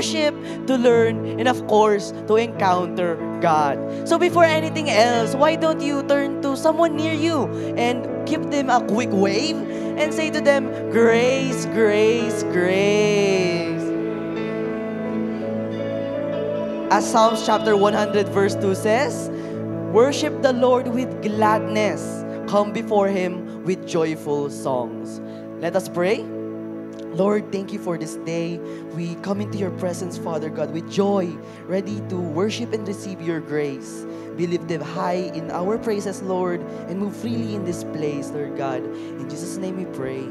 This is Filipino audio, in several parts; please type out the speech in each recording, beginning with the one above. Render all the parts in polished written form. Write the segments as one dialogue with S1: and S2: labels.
S1: worship, to learn, and of course, to encounter God. So before anything else, why don't you turn to someone near you and give them a quick wave and say to them, grace, grace, grace. As Psalms chapter 100 verse 2 says, worship the Lord with gladness. Come before Him with joyful songs. Let us pray. Lord, thank you for this day. We come into your presence, Father God, with joy, ready to worship and receive your grace. Be lifted high in our praises, Lord, and move freely in this place, Lord God. In Jesus' name we pray.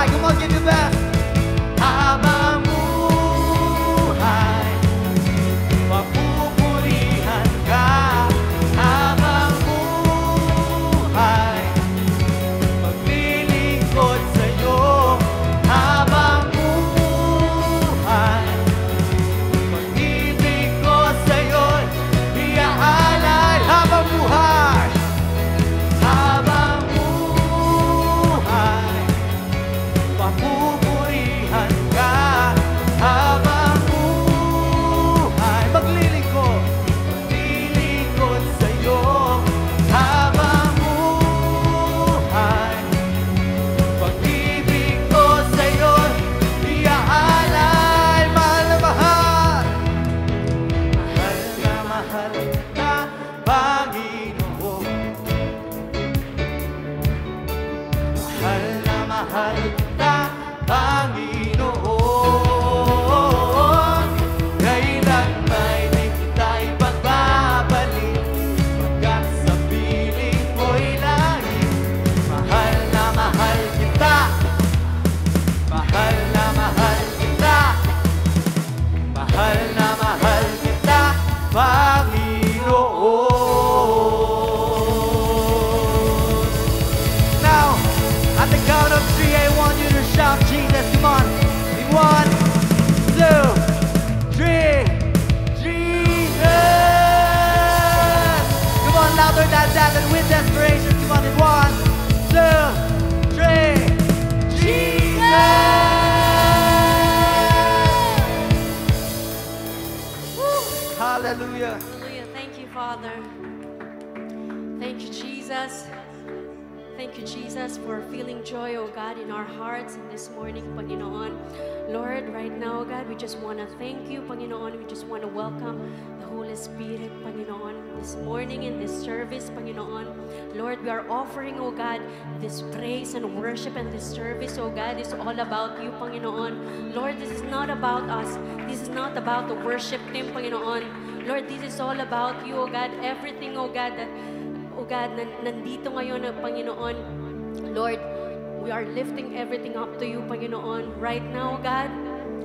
S2: buhay. Come on, give your best. Habang buhay, papupurihan ka. Habang buhay, maglilingkod sa'yo. Habang buhay, pag-ibig ko sa'yo'y iaalay. Habang buhay, habang buhay, papupurihan ka. Habang buhay, maglilingkod sa'yo. Habang buhay, pag-ibig ko sa'yo'y iaalay. Mahal na mahal, mahal na mahal na Panginoon. Mahal na mahal na Panginoon. Kailan may di kita ipagbabalik, pagkat sa piling ko'y langit. Mahal na mahal kita, mahal na mahal kita, mahal na mahal kita, Panginoon. Now, at the count of three, I want you to shout Jesus. Come on. In 1, 2, 3. Jesus. Come on, louder than that and with desperation. Come on, in 1, 2, 3. Jesus. Woo. Hallelujah.
S3: Hallelujah. Thank you, Father. Thank you, Jesus. Thank you, Jesus, for feeling joy, oh God, in our hearts in this morning, Panginoon. Lord, right now, God, we just want to thank you, Panginoon. We just want to welcome the Holy Spirit, Panginoon, this morning in this service, Panginoon. Lord, we are offering, oh God, this praise and worship and this service, oh God, is all about you, Panginoon. Lord, this is not about us. This is not about the worship team, Panginoon. Lord, this is all about you, oh God. Everything, oh God, that oh God, nandito ngayon, Panginoon. Lord, we are lifting everything up to you, Panginoon. Right now, God,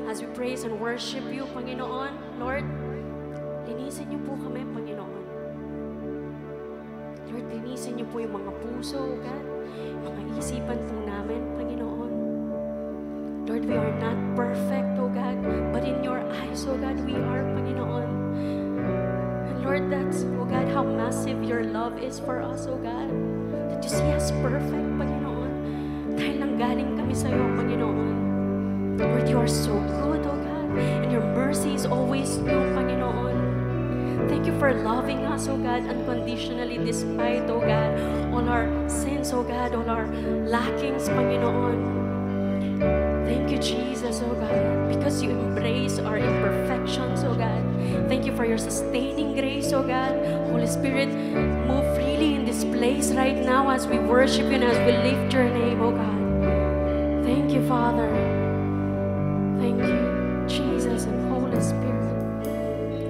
S3: as we praise and worship you, Panginoon, Lord, linisin niyo po kami, Panginoon. Lord, linisin niyo po yung mga puso, oh God, mga isipan po namin, Panginoon. Lord, we are not perfect, oh God, but in your eyes, oh God, we are, Panginoon. Lord, that's, oh God, how massive your love is for us, oh God. That you see us perfect, Panginoon. Dahil nanggaling kami sa iyo, Panginoon. Lord, you are so good, oh God. And your mercy is always new, Panginoon. Thank you for loving us, oh God, unconditionally despite, oh God, all our sins, oh God, all our lackings, Panginoon. Thank you, Jesus, oh God, because you embrace our imperfections, oh God. Thank you for your sustaining grace, oh God. Holy Spirit, move freely in this place right now as we worship you and as we lift your name, oh God. Thank you, Father. Thank you, Jesus and Holy Spirit.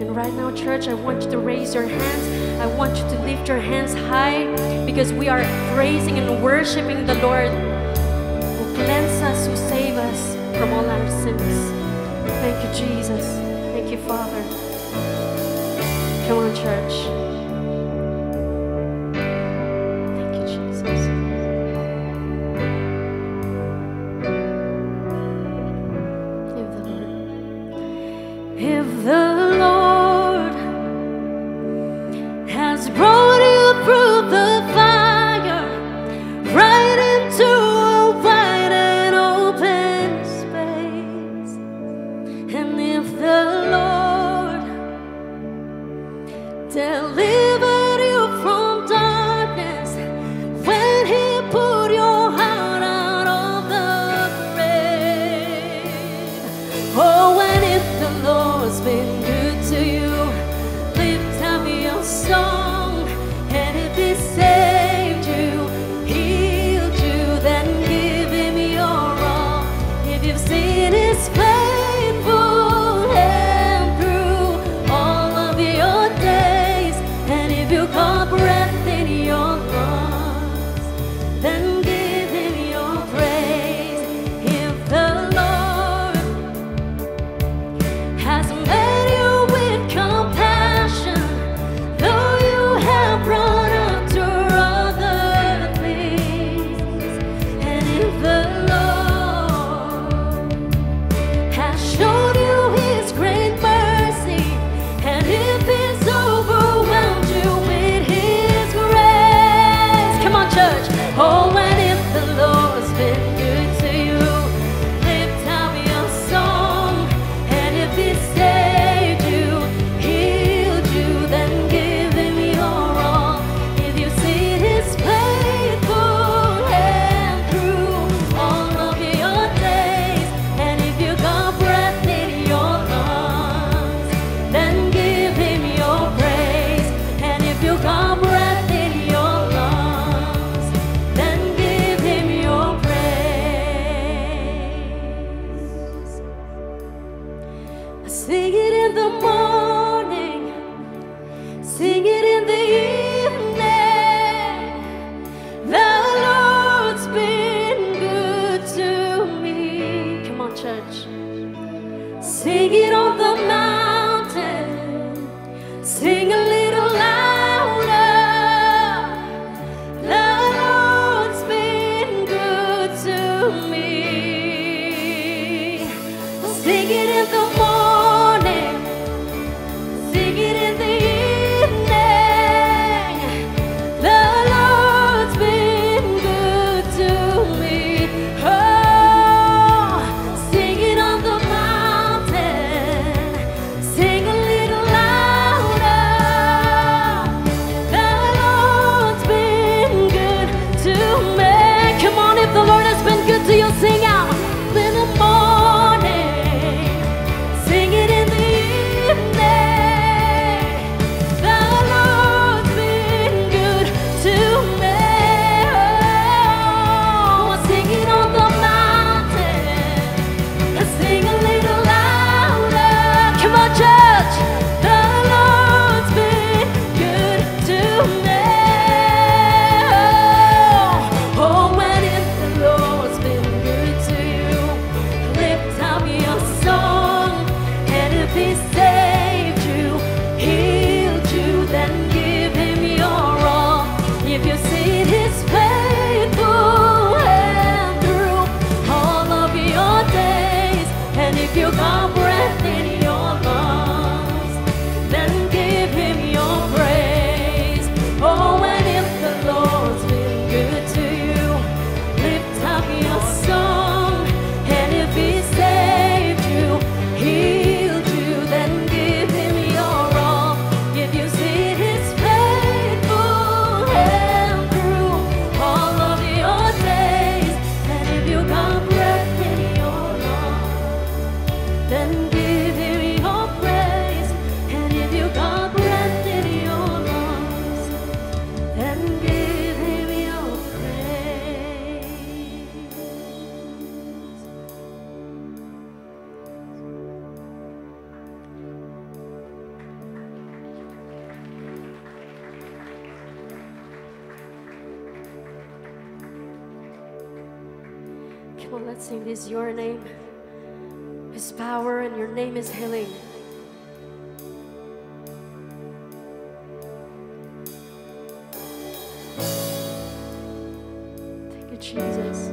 S3: And right now, church, I want you to raise your hands. I want you to lift your hands high because we are praising and worshiping the Lord who cleanses us, who saves us from all our sins. Thank you, Jesus. Thank you, Father. Come on, church. Thank you, Jesus. If the Lord has brought you through the fire, right into a wide and open space, and if the Lord delivered Sing it on the mountain. Sing a little louder. The Lord's been good to me. Sing it in the morning. Sing it in the evening. The Lord's been good to me. Oh, sing it on the mountain. Sing a little louder. The Lord's been good to me. Come on, if the Lord has been good to you, sing out. In the morning, sing it in the evening. The Lord's been good to me. Oh, sing it on the mountain. Sing a little louder. Come on, church. The Lord's been good to me. Oh, when if the Lord's been good to you, lift up your song. And if He saved you, healed you, then give Him your all. If you see His faithful hand through all of your days, and if you got breath in your lungs, then give Him your praise. Oh, and if the Lord's been good to you, lift up your song. And if He saved you, healed you, then give Him your all. If you see His faithful hand through all of your days, and if you got breath in your lungs, then give Him your praise. And if you got breath in your lungs, then give Him your praise. Come on, let's sing this. Your name is power and your name is healing. Thank you, Jesus.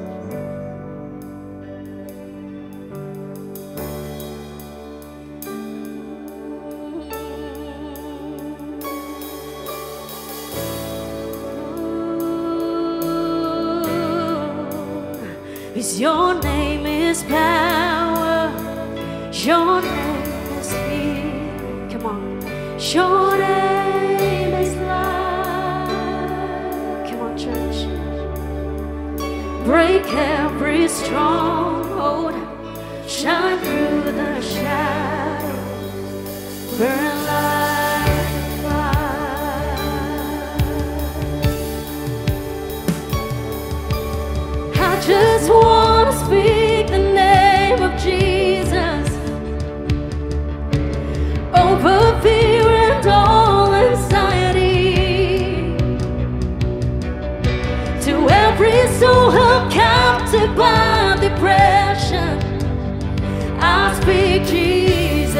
S3: Is your name is power, your name is healing. Come on, your name is life. Come on, church. Break every stronghold, shine through the shadow, burn like fire. I just want to speak the name of Jesus over fear and all anxiety. To every soul held captive by depression, I speak Jesus.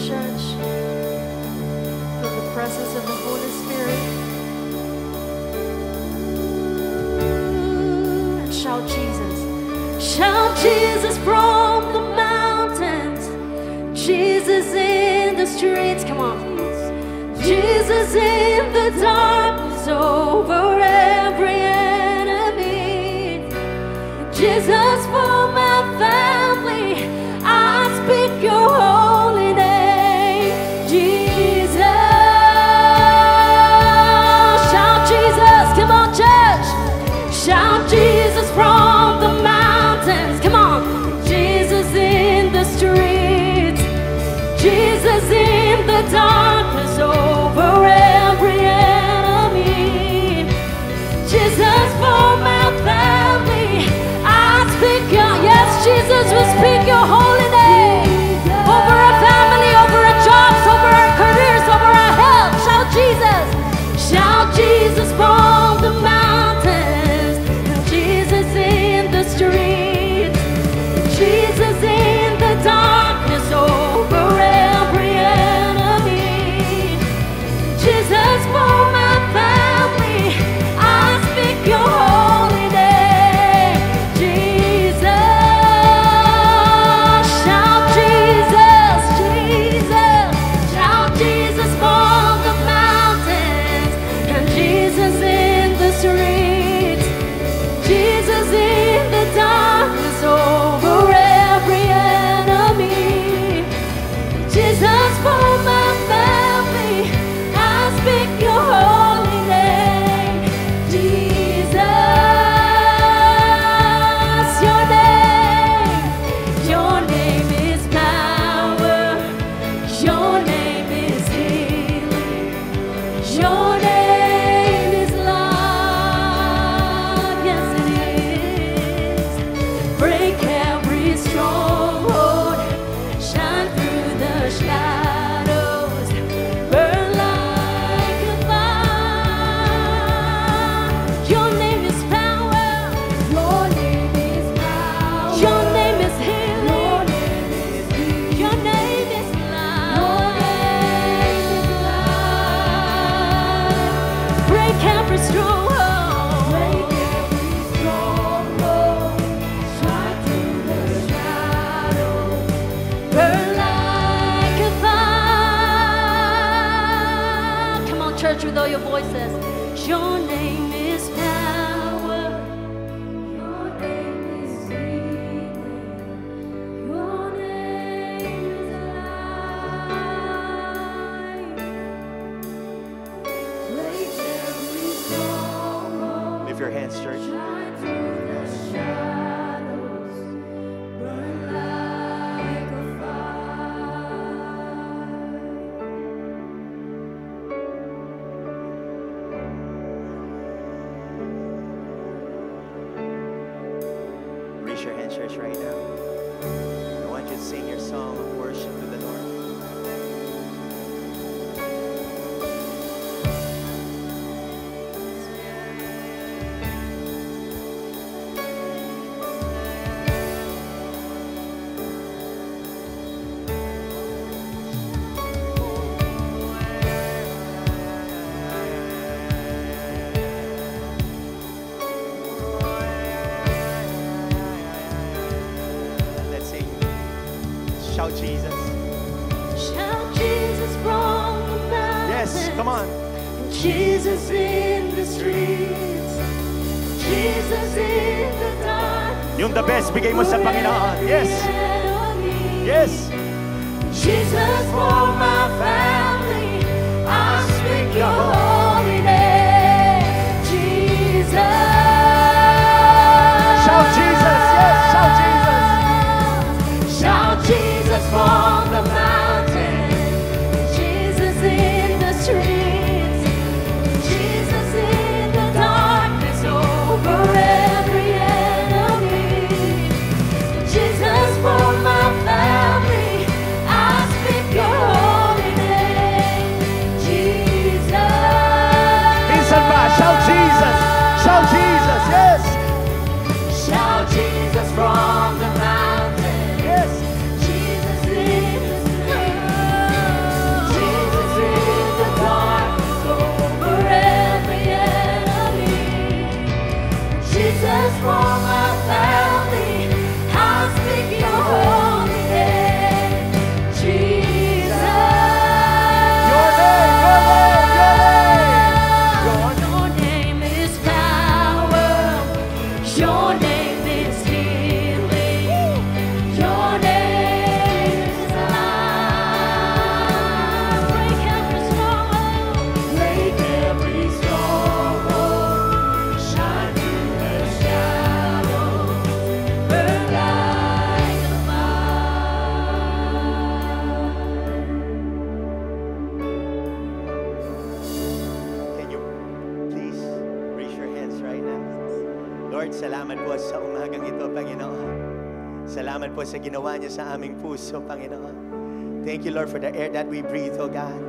S3: church. Feel the presence of the Holy Spirit. And shout Jesus. Shout Jesus from the mountains. Jesus in the streets. Come on. Jesus in the darkness over every enemy. Jesus for my family. I speak your holy name. Jesus. Shout Jesus. Come on, church. Shout Jesus from the mountains. Come on. Jesus in the streets. Jesus in the darkness over every enemy. Jesus for my family. I speak your, yes, Jesus, we speak your holy name. Over our family, over our jobs, over our careers, over our health. Shout Jesus. Shout Jesus from the mountains. Jesus in the streets. Jesus in the darkness over every enemy. Jesus for my family. I speak your holy name. Jesus. Shout Jesus. Jesus. Shout Jesus from the mountains. And Jesus in the streets. Jesus in the darkness over every enemy. Jesus for my family. I speak your holy name. Jesus, your name is power. Your name is healing. Your name is love. Yes, it is. Break every stronghold. Shine through the shadows. Burn like a fire. Your name is power. Your name is power. Your name is healing. Your name is love. Break every stronghold. Break every stronghold. Shine through the shadows. Burn like a fire. Come on, church, with all your voices. Your name is power. Your name is healing. Your name is life. Break every stronghold.
S2: Lift your hands, church.
S3: Shine through the shadows. Burn like a fire.
S2: Raise your hands, church, right now. I want you to sing your song of worship to the Lord. Let's sing. Shout Jesus.
S3: Shout Jesus from the mountains.
S2: Yes, come on.
S3: Jesus in the streets. Jesus in the dark.
S2: Yung the best, bigay mo sa Panginoon. Yes. Yes.
S3: Jesus for my family. I speak your holy name. Jesus.
S2: Shout Jesus. Yes, shout Jesus.
S3: Shout Jesus from the mountain. Jesus in the streets. Jesus in the darkness over every enemy. Jesus for my family. I speak your holy name. Jesus.
S4: Panginoon. Salamat po sa ginawa niyo sa aming puso, Panginoon. Thank you, Lord, for the air that we breathe, oh God.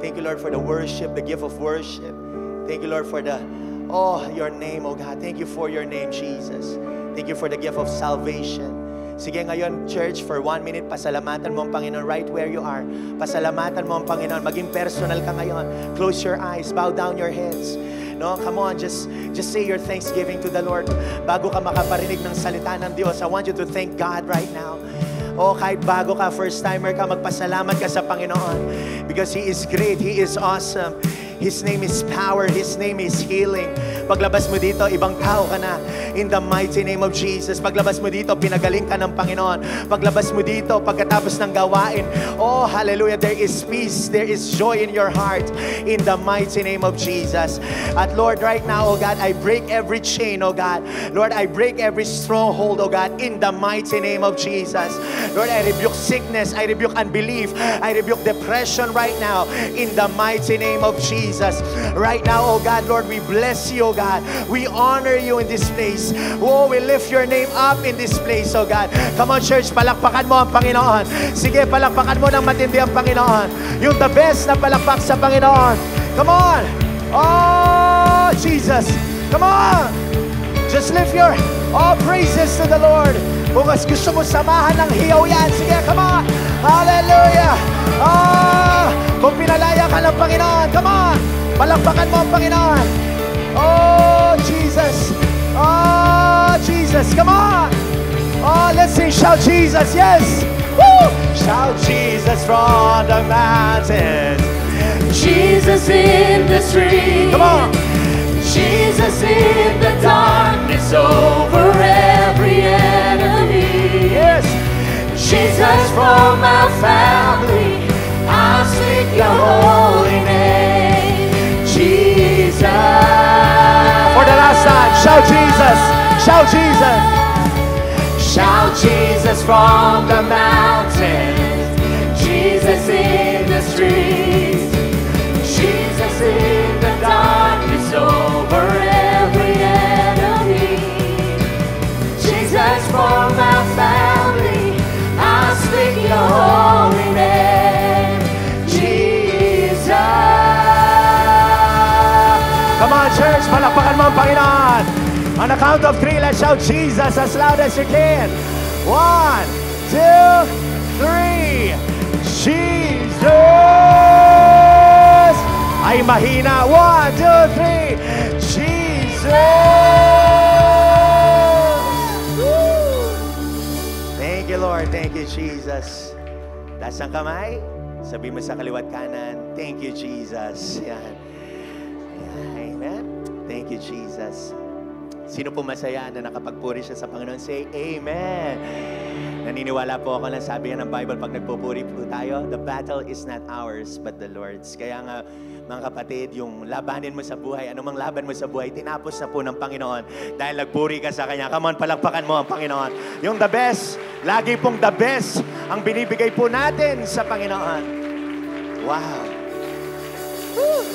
S4: Thank you, Lord, for the worship, the gift of worship. Thank you, Lord, for your name, oh God. Thank you for your name, Jesus. Thank you for the gift of salvation. Sige ngayon, church, for 1 minute, pasalamatan mo ang Panginoon right where you are. Pasalamatan mo ang Panginoon. Maging personal ka ngayon. Close your eyes. Bow down your heads. No, come on, just say your thanksgiving to the Lord. Bago ka makaparinig ng salita ng Diyos, I want you to thank God right now. Oh, kahit bago ka, first-timer ka, magpasalamat ka sa Panginoon. Because He is great. He is awesome. His name is power. His name is healing. Paglabas mo dito, ibang tao ka na. In the mighty name of Jesus. Paglabas mo dito, pinagaling ka ng Panginoon. Paglabas mo dito, pagkatapos ng gawain, oh, hallelujah, there is peace. There is joy in your heart. In the mighty name of Jesus. At Lord, right now, oh God, I break every chain, oh God. Lord, I break every stronghold, oh God, in the mighty name of Jesus. Lord, I rebuke sickness. I rebuke unbelief. I rebuke depression right now. In the mighty name of Jesus. Right now, oh God, Lord, we bless you, oh God. We honor you in this place. Oh, we lift your name up in this place, oh God. Come on, church, palakpakan mo ang Panginoon. Sige, palakpakan mo ng matindi ang Panginoon. Yung the best na palakpak sa Panginoon. Come on. Oh, Jesus. Come on. Just lift your praises to the Lord. Kung gusto mo samahan ng hiyaw yan, sige, come on. Hallelujah. Kung pinalaya ka ng Panginoon, come on. Palakpakan mo ang Panginoon. Oh, Jesus. Oh, Jesus. Come on. Oh, let's sing, shout Jesus. Yes. Woo. Shout Jesus from the mountains.
S5: Jesus in the street.
S4: Come on.
S5: Jesus in the darkness over every enemy.
S4: Yes.
S5: Jesus from our family, I'll speak your holy name. Jesus.
S4: For the last time, shout Jesus. Shout Jesus.
S5: Shout Jesus from the mountains. Jesus in the streets. Jesus in the darkness over every enemy. Jesus from our family, I'll speak your holy name. Jesus.
S4: Come on, church, palakpakan mo ang Panginoon. On the count of 3, let's shout Jesus as loud as you can. 1, 2, 3. Jesus! Ay mahina. 1, 2, 3. Jesus! Woo! Thank you, Lord. Thank you, Jesus. Taas ang kamay. Sabi mo sa kaliwat kanan, thank you, Jesus. Yan. Amen. Thank you, Jesus. Sino po masaya na nakapagpuri siya sa Panginoon? Say, Amen. Naniniwala po ako na sabi ng Bible, pag nagpupuri po tayo, the battle is not ours, but the Lord's. Kaya nga, mga kapatid, yung labanin mo sa buhay, anumang laban mo sa buhay, tinapos na po ng Panginoon dahil nagpuri ka sa Kanya. Come on, palakpakan mo ang Panginoon. Yung the best, lagi pong the best ang binibigay po natin sa Panginoon. Wow. Woo!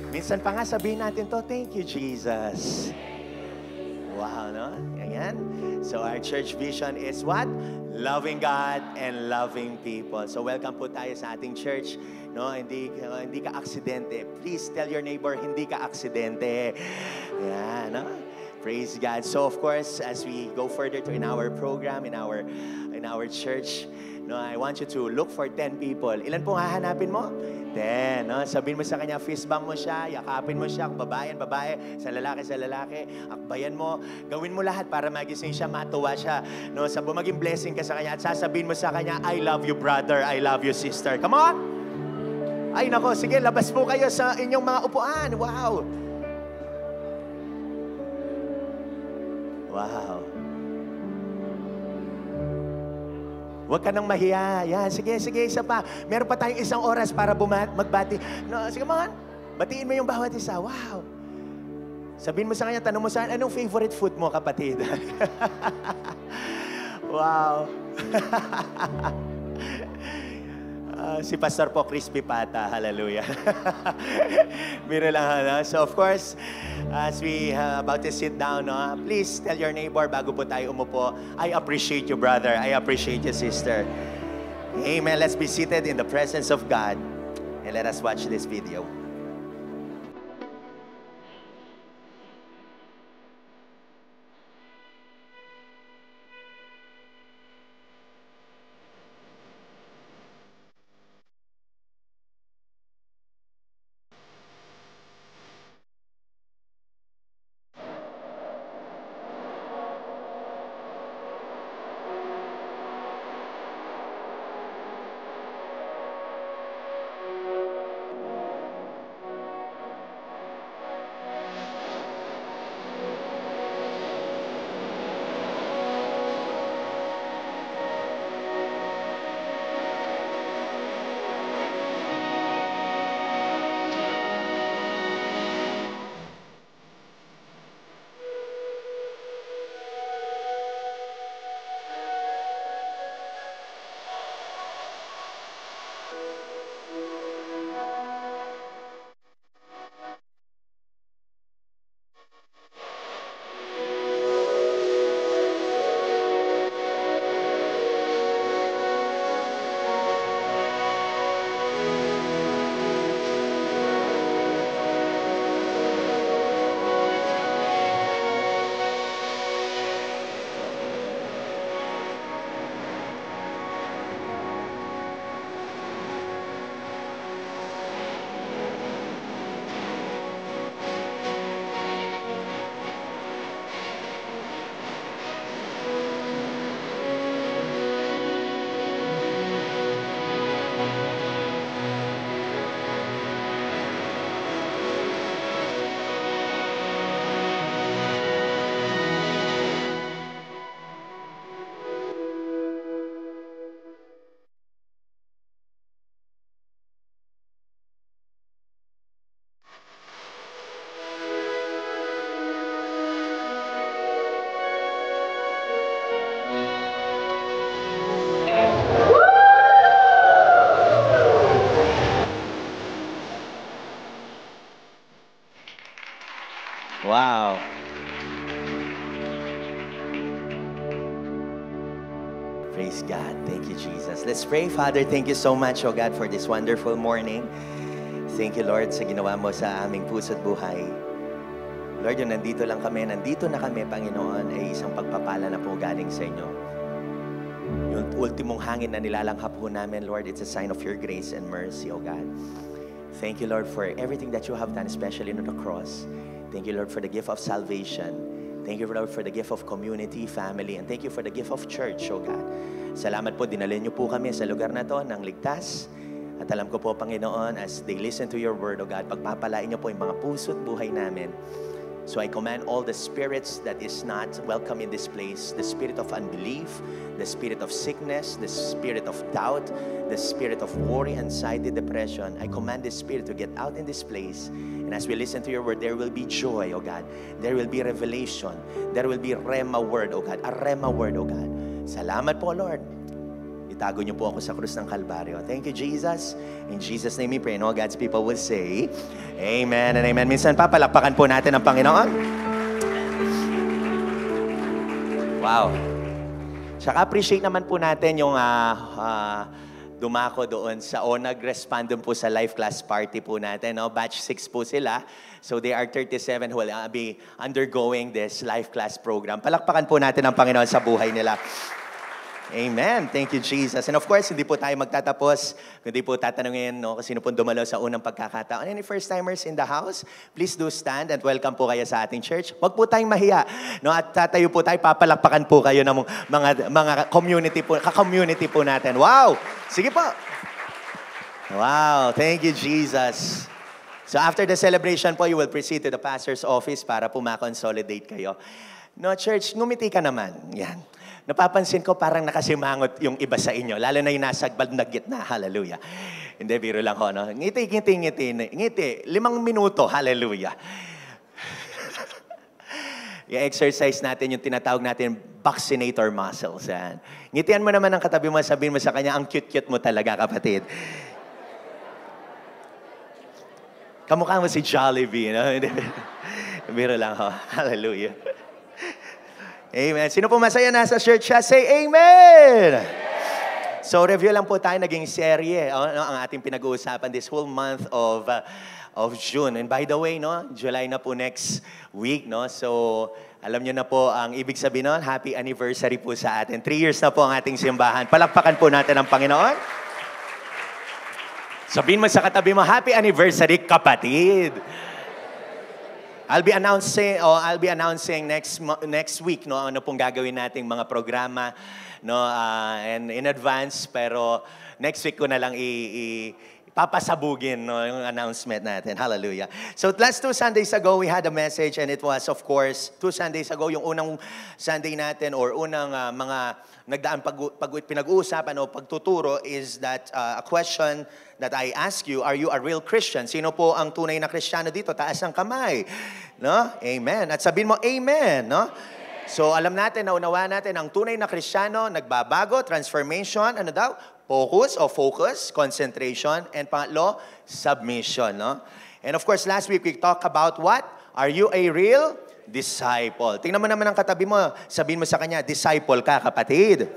S4: Minsan pa nga sabihin natin to, thank you, Jesus. Wow, no? Ganyan. So our church vision is what? Loving God and loving people. So welcome po tayo sa ating church. No, hindi ka aksidente. Please tell your neighbor, hindi ka aksidente. Yeah, no? Praise God. So of course, as we go further to in our program, in our church, no, I want you to look for 10 people. Ilan pong hahanapin mo? 10. No? Sabihin mo sa kanya, fist bump mo siya, yakapin mo siya, kung babae, sa lalaki, akbayan mo, gawin mo lahat para magising siya, matuwa siya. No? Sa maging blessing ka sa kanya at sasabihin mo sa kanya, I love you brother, I love you sister. Come on! Ay nako, sige, labas po kayo sa inyong mga upuan. Wow! Wow! Huwag ka nang mahiya. Yan, sige, isa pa. Meron pa tayong 1 oras para magbati. No, sige man, batiin mo yung bawat isa. Wow! Sabihin mo sa kanya, tanong mo sa anong favorite food mo, kapatid? Wow! Si Pastor po, Crispy Pata. Hallelujah. Biro lang, no? So of course, as we about to sit down, no, please tell your neighbor bago po tayo umupo, I appreciate you, brother. I appreciate you, sister. Amen. Let's be seated in the presence of God and let us watch this video. Wow. Praise God. Thank you, Jesus. Let's pray. Father, thank you so much, oh God, for this wonderful morning. Thank you, Lord, sa ginawa mo sa aming puso't buhay. Lord, yung nandito lang kami, nandito na kami, Panginoon, ay isang pagpapala na po galing sa inyo. Yung ultimong hangin na nilalanghap po namin, Lord, it's a sign of your grace and mercy, oh God. Thank you, Lord, for everything that you have done, especially on the cross. Thank you, Lord, for the gift of salvation. Thank you, Lord, for the gift of community, family, and thank you for the gift of church, oh God. Salamat po, dinalhin niyo po kami sa lugar na to ng ligtas. At alam ko po, Panginoon, as they listen to your word, oh God, pagpapalain niyo po yung mga puso't buhay namin. So I command all the spirits that is not welcome in this place, the spirit of unbelief, the spirit of sickness, the spirit of doubt, the spirit of worry, anxiety, depression. I command this spirit to get out in this place. And as we listen to your word, there will be joy, oh God. There will be revelation. There will be rema word, oh God. A rema word, oh God. Salamat po, Lord. Itago niyo po ako sa krus ng Kalbaryo. Thank you, Jesus. In Jesus' name we pray. And all God's people will say, Amen and Amen. Minsan pa, palakpakan po natin ang Panginoon. Wow. Tsaka appreciate naman po natin yung dumako doon sa nag-respond po sa life class party po natin. No? Batch 6 po sila. So they are 37 who will be undergoing this life class program. Palakpakan po natin ang Panginoon sa buhay nila. Amen. Thank you, Jesus. And of course, hindi po tayo magtatapos, kundi po tatanungin, no, kung sino po dumalaw sa unang pagkakataon. Any first-timers in the house, please do stand and welcome po kayo sa ating church. Huwag po tayong mahiya. No, at tatayo po tayo, papalakpakan po kayo ng mga community po, ka-community po natin. Wow! Sige po. Wow. Thank you, Jesus. So after the celebration po, you will proceed to the pastor's office para po ma-consolidate kayo. No, church, ngumiti ka naman. Yan. Napapansin ko parang nakasimangot yung iba sa inyo, lalo na yung nasa bandang gitna. Hallelujah. Hindi, biro lang ko, no? Ngiti, ngiti, ngiti. Ngiti. 5 minuto. Hallelujah. I-exercise natin yung tinatawag natin vaccinator muscles. Yan. Ngitian mo naman ang katabi mo, sabihin mo sa kanya, ang cute-cute mo talaga, kapatid. Kamukha mo si Jollibee, no? Biro lang, ho. Hallelujah. Amen. Sino po masaya nasa church siya? Say Amen! So, review lang po tayo, naging serye, ang ating pinag-uusapan this whole month of June. And by the way, no, July na po next week, no? So, alam nyo na po ang ibig sabihin nun, happy anniversary po sa atin. 3 years na po ang ating simbahan. Palakpakan po natin ang Panginoon. Sabihin mo sa katabi mo, happy anniversary, kapatid. I'll be announcing next week, no, ano pong gagawin nating mga programa, no, and in advance, pero next week ko na lang papasabugin, no, yung announcement natin. Hallelujah. So last 2 Sundays ago, we had a message, and it was, of course, 2 Sundays ago, yung unang Sunday natin or unang mga nagdaan pinag-uusapan o pagtuturo is that a question that I ask you, are you a real Christian? Sino po ang tunay na Kristiyano dito? Taas ang kamay. No? Amen. At sabihin mo, Amen. No? So alam natin, naunawaan natin, ang tunay na Kristiyano, nagbabago, transformation, ano daw? Focus, concentration, and pangatlo, submission. No? And of course, last week we talked about what? Are you a real disciple? Tingnan mo naman ang katabi mo, sabihin mo sa kanya, disciple ka, kapatid.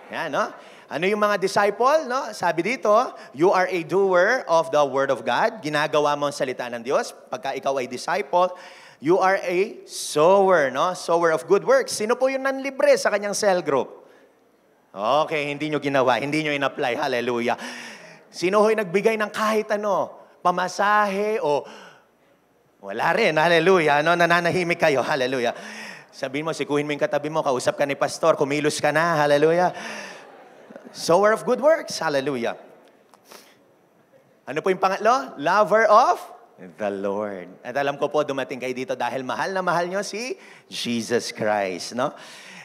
S4: Yan, no? Ano yung mga disciple, no? Sabi dito, you are a doer of the Word of God. Ginagawa mo ang salita ng Diyos. Pagka ikaw ay disciple, you are a sower, no? Sower of good works. Sino po yung nanlibre sa kanyang cell group? Okay, hindi nyo ginawa, hindi nyo in-apply. Hallelujah. Sino ho'y nagbigay ng kahit ano, pamasahe o wala rin, hallelujah. No, nananahimik kayo, hallelujah. Sabihin mo, sikuhin mo yung katabi mo, kausap ka ni pastor, kumilos ka na, hallelujah. Sower of good works, hallelujah. Ano po yung pangatlo? Lover of the Lord. At alam ko po, dumating kayo dito dahil mahal na mahal nyo si Jesus Christ, no?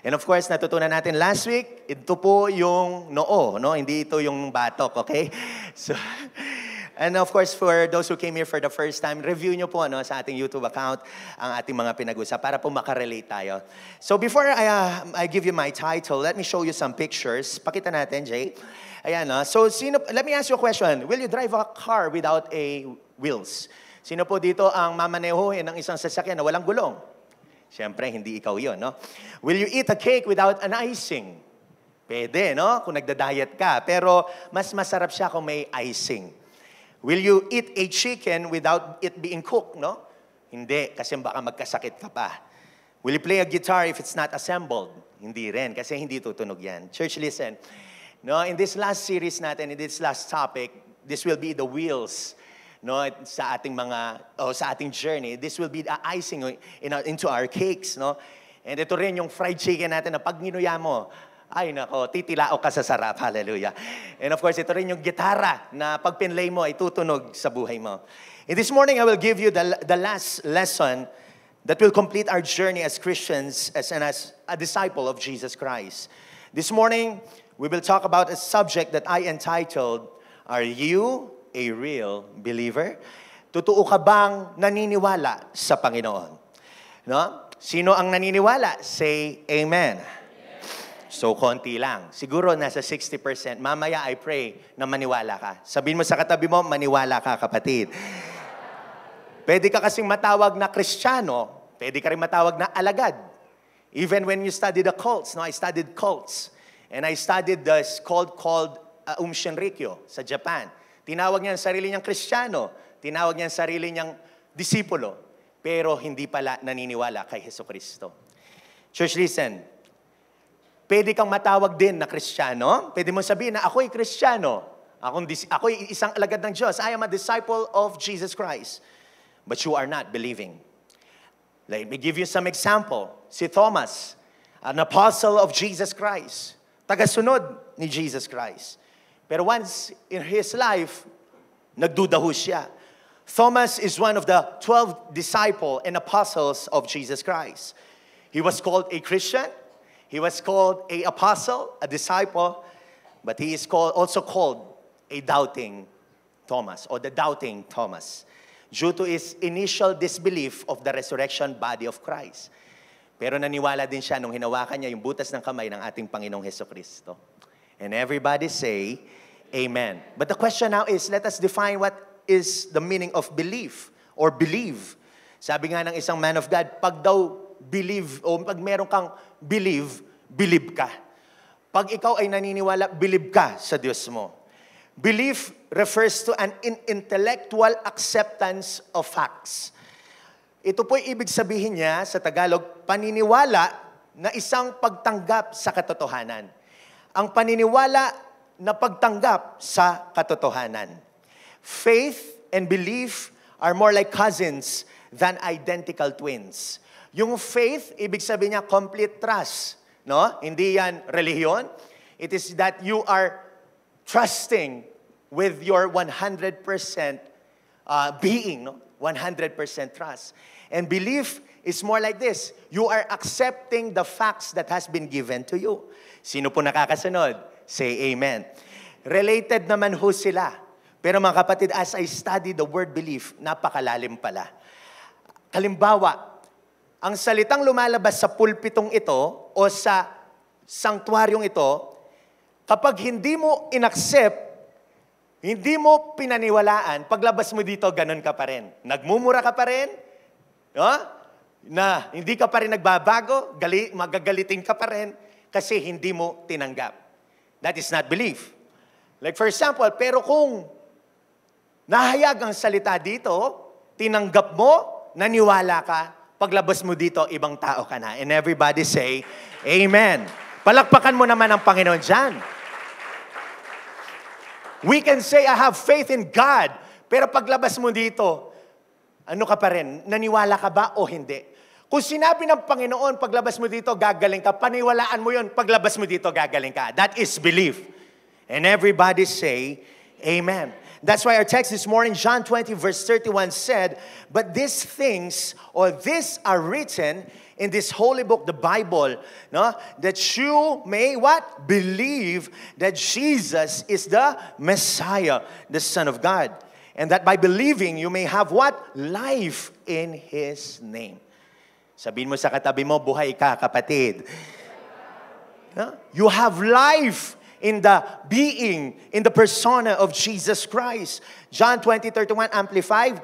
S4: And of course, natutunan natin last week, ito po yung noo, no? Hindi ito yung batok, okay? So, and of course, for those who came here for the first time, review nyo po sa ating YouTube account ang ating mga pinag-usap para po makarelate tayo. So before I give you my title, let me show you some pictures. Pakita natin, Jay. Ayan, no? So let me ask you a question. Will you drive a car without wheels? Sino po dito ang mamanehohin ng isang sasakyan na walang gulong? Siyempre, hindi ikaw yun, no? Will you eat a cake without an icing? Pwede, no? Kung nagda-diet ka. Pero mas masarap siya kung may icing. Will you eat a chicken without it being cooked, no? Hindi, kasi baka magkasakit ka pa. Will you play a guitar if it's not assembled? Hindi rin, kasi hindi tutunog yan. Church, listen. No, in this last series natin, in this last topic, this will be the wheels, no, sa ating sa ating journey. This will be the icing into our cakes, no? And ito rin yung fried chicken natin na pag ninuya mo, ay nako, titilao ka sa sarap. Hallelujah. And of course, ito rin yung gitara na pag pinlay mo ay tutunog sa buhay mo. And this morning, I will give you the last lesson that will complete our journey as Christians as a disciple of Jesus Christ. This morning, we will talk about a subject that I entitled, Are You a Real Believer? Totoo ka bang naniniwala sa Panginoon? No? Sino ang naniniwala? Say Amen. So, konti lang. Siguro nasa 60%. Mamaya, I pray na maniwala ka. Sabihin mo sa katabi mo, maniwala ka, kapatid. Pwede ka kasing matawag na Kristiyano. Pwede ka rin matawag na alagad. Even when you study the cults. No? I studied cults. And I studied this cult called Shinrikyo sa Japan. Tinawag niya ang sarili niyang Kristiyano. Tinawag niya ang sarili niyang disipulo. Pero hindi pala naniniwala kay Jesucristo. Church, listen. Pwede kang matawag din na Kristiyano. Pwede mo sabihin na ako'y Kristiyano. Ako'y isang alagad ng Diyos. I am a disciple of Jesus Christ. But you are not believing. Let me give you some example. Si Thomas, an apostle of Jesus Christ. Tagasunod ni Jesus Christ. Pero once in his life, nagdudaho siya. Thomas is one of the 12 disciples and apostles of Jesus Christ. He was called a Christian. He was called an apostle, a disciple, but he is also called a doubting Thomas, or the doubting Thomas, due to his initial disbelief of the resurrection body of Christ. Pero naniwala din siya nung hinawakan niya yung butas ng kamay ng ating Panginoong Hesukristo. And everybody say, Amen. But the question now is, let us define what is the meaning of belief or believe. Sabi nga ng isang man of God, pag daw believe o pag meron kang believe, believe ka. Pag ikaw ay naniniwala, believe ka sa Diyos mo. Belief refers to an intellectual acceptance of facts. Ito po'y ibig sabihin niya sa Tagalog, paniniwala na isang pagtanggap sa katotohanan. Ang paniniwala na pagtanggap sa katotohanan. Faith and belief are more like cousins than identical twins. Yung faith, ibig sabihin niya complete trust. No? Hindi yan relihiyon. It is that you are trusting with your 100% being, no? 100% trust. And belief is more like this. You are accepting the facts that has been given to you. Sino po nakakasunod? Say amen. Related naman ho sila. Pero mga kapatid, as I study the word belief, napakalalim pala. Halimbawa, ang salitang lumalabas sa pulpitong ito o sa sanktuaryong ito, kapag hindi mo inaccept, hindi mo pinaniwalaan, paglabas mo dito, ganun ka pa rin. Nagmumura ka pa rin, no? Na hindi ka pa rin nagbabago, magagalitin ka pa rin, kasi hindi mo tinanggap. That is not belief. Like for example, pero kung nahayag ang salita dito, tinanggap mo, naniwala ka, paglabas mo dito, ibang tao ka na. And everybody say, Amen. Palakpakan mo naman ang Panginoon dyan. We can say, I have faith in God. Pero paglabas mo dito, ano ka pa rin? Naniwala ka ba o hindi? Kung sinabi ng Panginoon, paglabas mo dito, gagaling ka. Paniwalaan mo yun, paglabas mo dito, gagaling ka. That is belief. And everybody say, Amen. That's why our text this morning, John 20, verse 31 said, but these things, or these are written in this holy book, the Bible, no, that you may what? Believe that Jesus is the Messiah, the Son of God. And that by believing, you may have what? Life in His name. Sabihin mo sa katabi mo, buhay ka, kapatid. No? You have life in the being, in the persona of Jesus Christ. John 20:31 Amplified.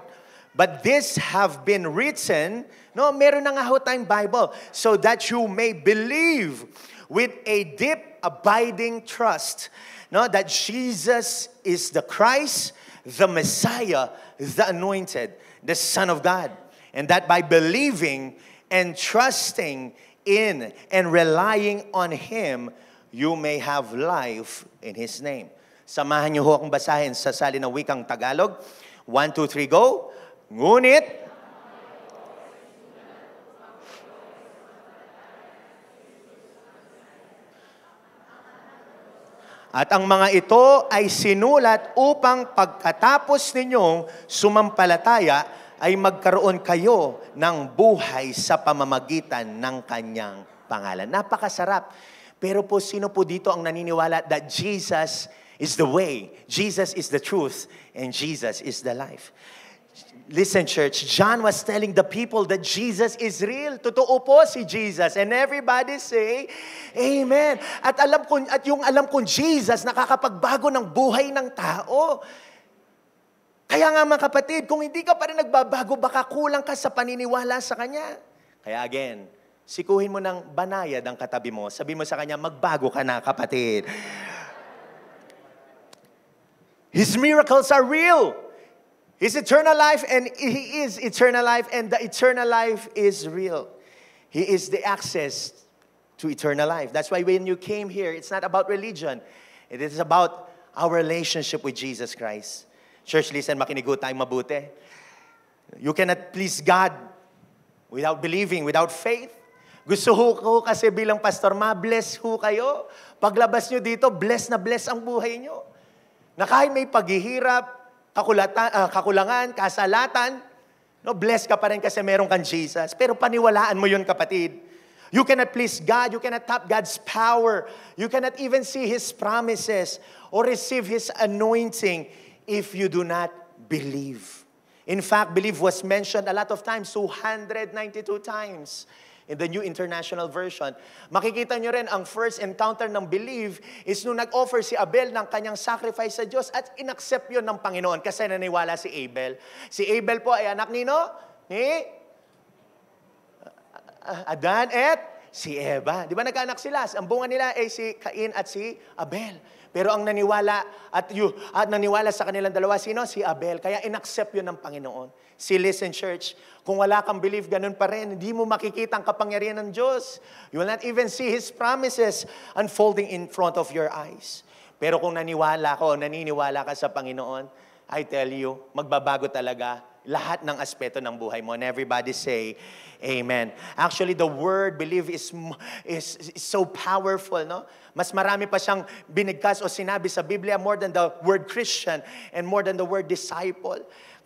S4: But this have been written, no, meron na nga ho tayong Bible, so that you may believe with a deep, abiding trust, no, that Jesus is the Christ, the Messiah, the Anointed, the Son of God. And that by believing and trusting in and relying on Him, you may have life in His name. Samahan niyo ho akong basahin sa salin ng wikang Tagalog. 1, 2, 3, go. Ngunit, at ang mga ito ay sinulat upang pagkatapos ninyong sumampalataya ay magkaroon kayo ng buhay sa pamamagitan ng kanyang pangalan. Napakasarap. Pero po, sino po dito ang naniniwala that Jesus is the way, Jesus is the truth, and Jesus is the life? Listen, church, John was telling the people that Jesus is real. Totoo po si Jesus. And everybody say, Amen. At yung alam kong Jesus, nakakapagbago ng buhay ng tao. Kaya nga mga kapatid, kung hindi ka pa rin nagbabago, baka kulang ka sa paniniwala sa Kanya. Kaya again, sikuhin mo ng banayad ang katabi mo. Sabi mo sa Kanya, magbago ka na, kapatid. His miracles are real. His eternal life, and He is eternal life, and the eternal life is real. He is the access to eternal life. That's why when you came here, it's not about religion. It is about our relationship with Jesus Christ. Church, listen, makinig tayong mabuti. You cannot please God without believing, without faith. Gusto ko kasi bilang pastor, ma-bless ho kayo. Paglabas nyo dito, bless na bless ang buhay nyo. Na kahit may paghihirap, kakulangan, kasalatan, no, bless ka pa rin kasi meron kang Jesus. Pero paniwalaan mo yun, kapatid. You cannot please God. You cannot tap God's power. You cannot even see His promises or receive His anointing if you do not believe. In fact, believe was mentioned a lot of times, 292 times. in the New International Version, makikita nyo rin ang first encounter ng believe is nung nag-offer si Abel ng kanyang sacrifice sa Diyos at inaccept yun ng Panginoon kasi naniwala si Abel. Si Abel po ay anak nino? Ni Adan at si Eva. Di ba nagkaanak sila? Ang bunga nila ay si Cain at si Abel. Pero ang naniwala at naniwala sa kanilang dalawa, sino? Si Abel. Kaya inaccept yun ng Panginoon. Si listen church, kung wala kang belief, ganun pa rin. Hindi mo makikita ang kapangyarihan ng Diyos. You will not even see His promises unfolding in front of your eyes. Pero kung naniniwala ka sa Panginoon, I tell you, magbabago talaga lahat ng aspeto ng buhay mo. And everybody say, Amen. Actually, the word believe is so powerful, no? Mas marami pa siyang binigkas o sinabi sa Biblia more than the word Christian and more than the word disciple.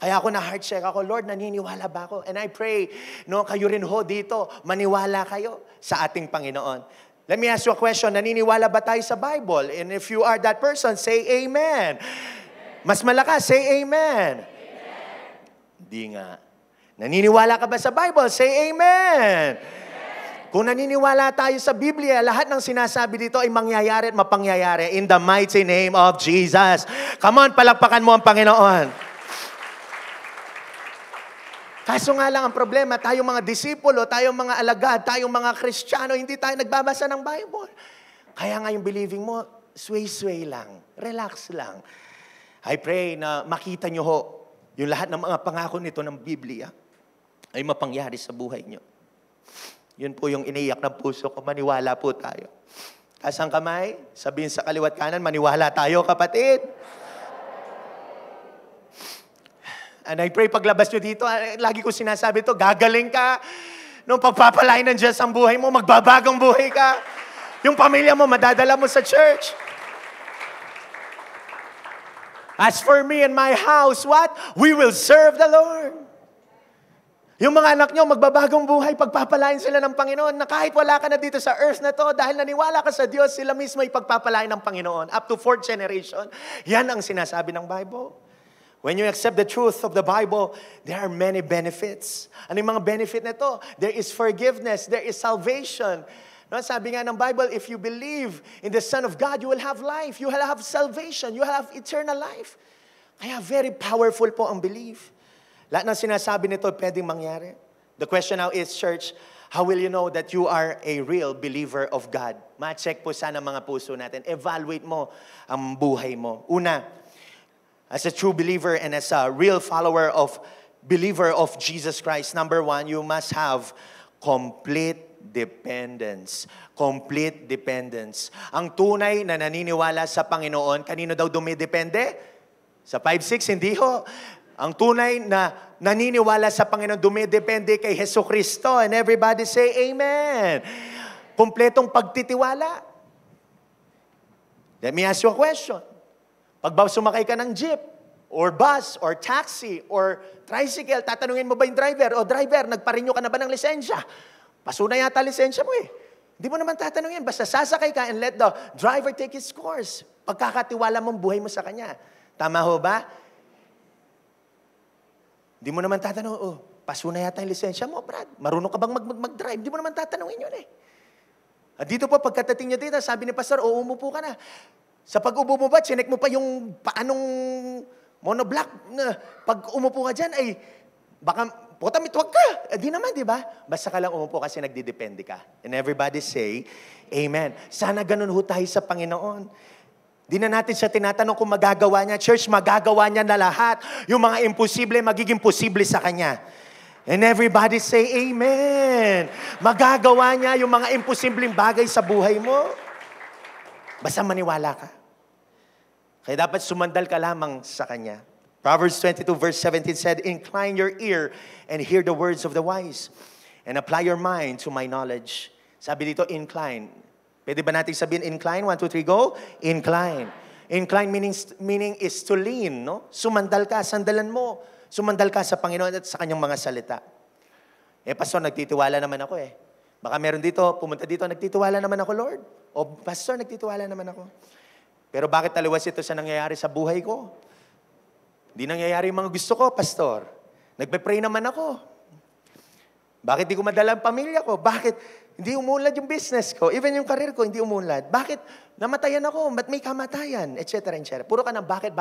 S4: Kaya ako na-heart check ako, Lord, naniniwala ba ako? And I pray, no, kayo rin ho dito, maniwala kayo sa ating Panginoon. Let me ask you a question, naniniwala ba tayo sa Bible? And if you are that person, say Amen. Mas malakas, say Amen. Hindi nga. Naniniwala ka ba sa Bible? Say Amen. Kung naniniwala tayo sa Biblia, lahat ng sinasabi dito ay mangyayari at mapangyayari in the mighty name of Jesus. Come on, palakpakan mo ang Panginoon. Kaso nga lang ang problema, tayong mga disipulo, tayong mga alagad, tayong mga Kristiyano, hindi tayo nagbabasa ng Bible. Kaya nga yung believing mo, sway-sway lang, relax lang. I pray na makita nyo ho, yung lahat ng mga pangako nito ng Biblia ay mapangyari sa buhay nyo. Yun po yung iniiyak ng puso ko, maniwala po tayo. Taas ang kamay, sabihin sa kaliwat kanan, maniwala tayo kapatid. And I pray paglabas nyo dito, lagi ko sinasabi to, gagaling ka. Nung pagpapalain ng Diyos ang buhay mo, magbabagong buhay ka. Yung pamilya mo, madadala mo sa church. As for me and my house, what? We will serve the Lord. Yung mga anak nyo, magbabagong buhay, pagpapalain sila ng Panginoon na kahit wala ka na dito sa earth na to, dahil naniwala ka sa Diyos, sila mismo ay pagpapalain ng Panginoon. Up to 4th generation. Yan ang sinasabi ng Bible. When you accept the truth of the Bible, there are many benefits. Ano yung mga benefit nito? There is forgiveness, there is salvation. No, sabi nga ng Bible, if you believe in the Son of God, you will have life, you will have salvation, you will have eternal life. Kaya very powerful po ang belief. Lahat ng sinasabi nito pwedeng mangyari. The question now is, church, how will you know that you are a real believer of God? Ma-check po sana mga puso natin. Evaluate mo ang buhay mo. Una, as a true believer and as a real believer of Jesus Christ, number 1, you must have complete dependence. Complete dependence. Ang tunay na naniniwala sa Panginoon, kanino daw dumidepende? Sa 5-6, hindi ho. Ang tunay na naniniwala sa Panginoon, dumidepende kay Jesucristo. And everybody say, Amen. Kompletong pagtitiwala. Let me ask you a question. Pag sumakay ka ng jeep, or bus, or taxi, or tricycle, tatanungin mo ba yung driver? O driver, nagpa-renew ka na ba ng lisensya? Paso na yata lisensya mo eh. Hindi mo naman tatanungin. Basta sasakay ka and let the driver take his course. Pagkakatiwala mong buhay mo sa kanya. Tama ho ba? Hindi mo naman tatanong, paso na yata yung lisensya mo, Brad. Marunong ka bang mag-drive? Hindi mo naman tatanungin yun eh. At dito po, pagkatating nyo dito, sabi ni Pastor, umupo ka na. Sa pag-upo mo ba, chinek mo pa yung paanong monoblock. Pag umupo ka dyan, ay baka, wag ka. Di naman, di ba? Basta ka lang umupo kasi nagdidepende ka. And everybody say, Amen. Sana ganun ho tayo sa Panginoon. Di na natin siya tinatanong kung magagawa niya. Church, magagawa niya na lahat. Yung mga imposible, magiging posible sa Kanya. And everybody say, Amen. Magagawa niya yung mga imposibleng bagay sa buhay mo. Basta maniwala ka. Kaya dapat sumandal ka lamang sa Kanya. Proverbs 22 verse 17 said, Incline your ear and hear the words of the wise, and apply your mind to my knowledge. Sabi dito, incline. Pwede ba natin sabihin incline? 1, 2, 3, go. Incline. Incline meaning is to lean, no? Sumandal ka, sandalan mo. Sumandal ka sa Panginoon at sa Kanyang mga salita. Pastor, nagtitiwala naman ako eh. Baka meron dito, pumunta dito, nagtitiwala naman ako, Lord. O, Pastor, nagtitiwala naman ako. Pero bakit taliwas ito sa nangyayari sa buhay ko? Hindi nangyayari yung mga gusto ko, Pastor. Nagpe-pray naman ako. Bakit di ko madala ang pamilya ko? Bakit hindi umunlad yung business ko? Even yung career ko, hindi umunlad. Bakit namatayan ako? Ba't may kamatayan? Etc. etc. Puro ka ng bakit.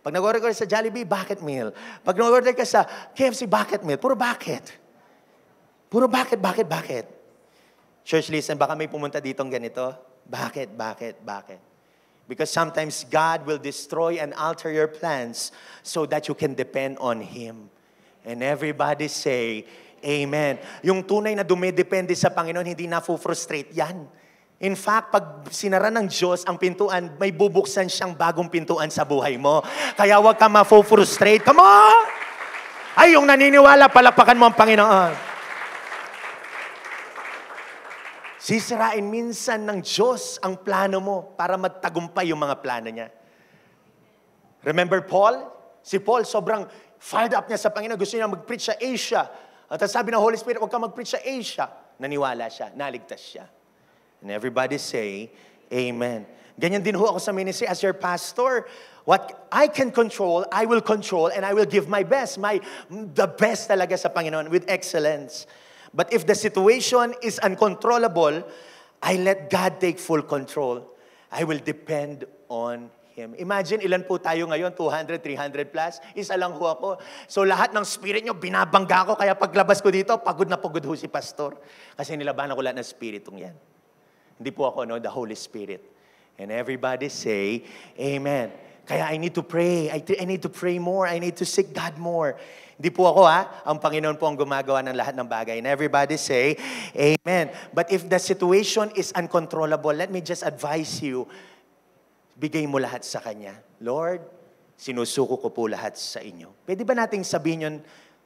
S4: Pag nag-order ka sa Jollibee, bakit meal? Pag nag-order ka sa KFC, bakit meal? Puro bakit. Puro bakit. Church, listen, baka may pumunta ditong ganito. Bakit? Because sometimes God will destroy and alter your plans so that you can depend on Him. And everybody say, Amen. Yung tunay na dumidepende sa Panginoon, hindi na-frustrate yan. In fact, pag sinara ng Diyos ang pintuan, may bubuksan siyang bagong pintuan sa buhay mo. Kaya huwag ka ma-frustrate. Come on! Ay, yung naniniwala, palakpakan mo ang Panginoon. Sisirain minsan ng Diyos ang plano mo para magtagumpay yung mga plano niya. Remember Paul? Si Paul, sobrang fired up niya sa Panginoon. Gusto niya mag-preach sa Asia. At sabi ng Holy Spirit, huwag ka mag-preach sa Asia. Naniwala siya, naligtas siya. And everybody say, Amen. Ganyan din ho ako sa ministry as your pastor. What I can control, I will control, and I will give my best. The best talaga sa Panginoon with excellence. But if the situation is uncontrollable, I let God take full control. I will depend on Him. Imagine, ilan po tayo ngayon? 200, 300 plus? Isa lang ho ako. So lahat ng spirit nyo, binabangga ko. Kaya paglabas ko dito, pagod na pagod ho si pastor. Kasi nilabanan ko lahat ng spiritong yan. Hindi po ako, no? The Holy Spirit. And everybody say, Amen. Kaya I need to pray. I need to pray more. I need to seek God more. Hindi po ako, ang Panginoon po ang gumagawa ng lahat ng bagay. And everybody say, Amen. But if the situation is uncontrollable, let me just advise you, bigay mo lahat sa Kanya. Lord, sinusuko ko po lahat sa inyo. Pwede ba nating sabihin yun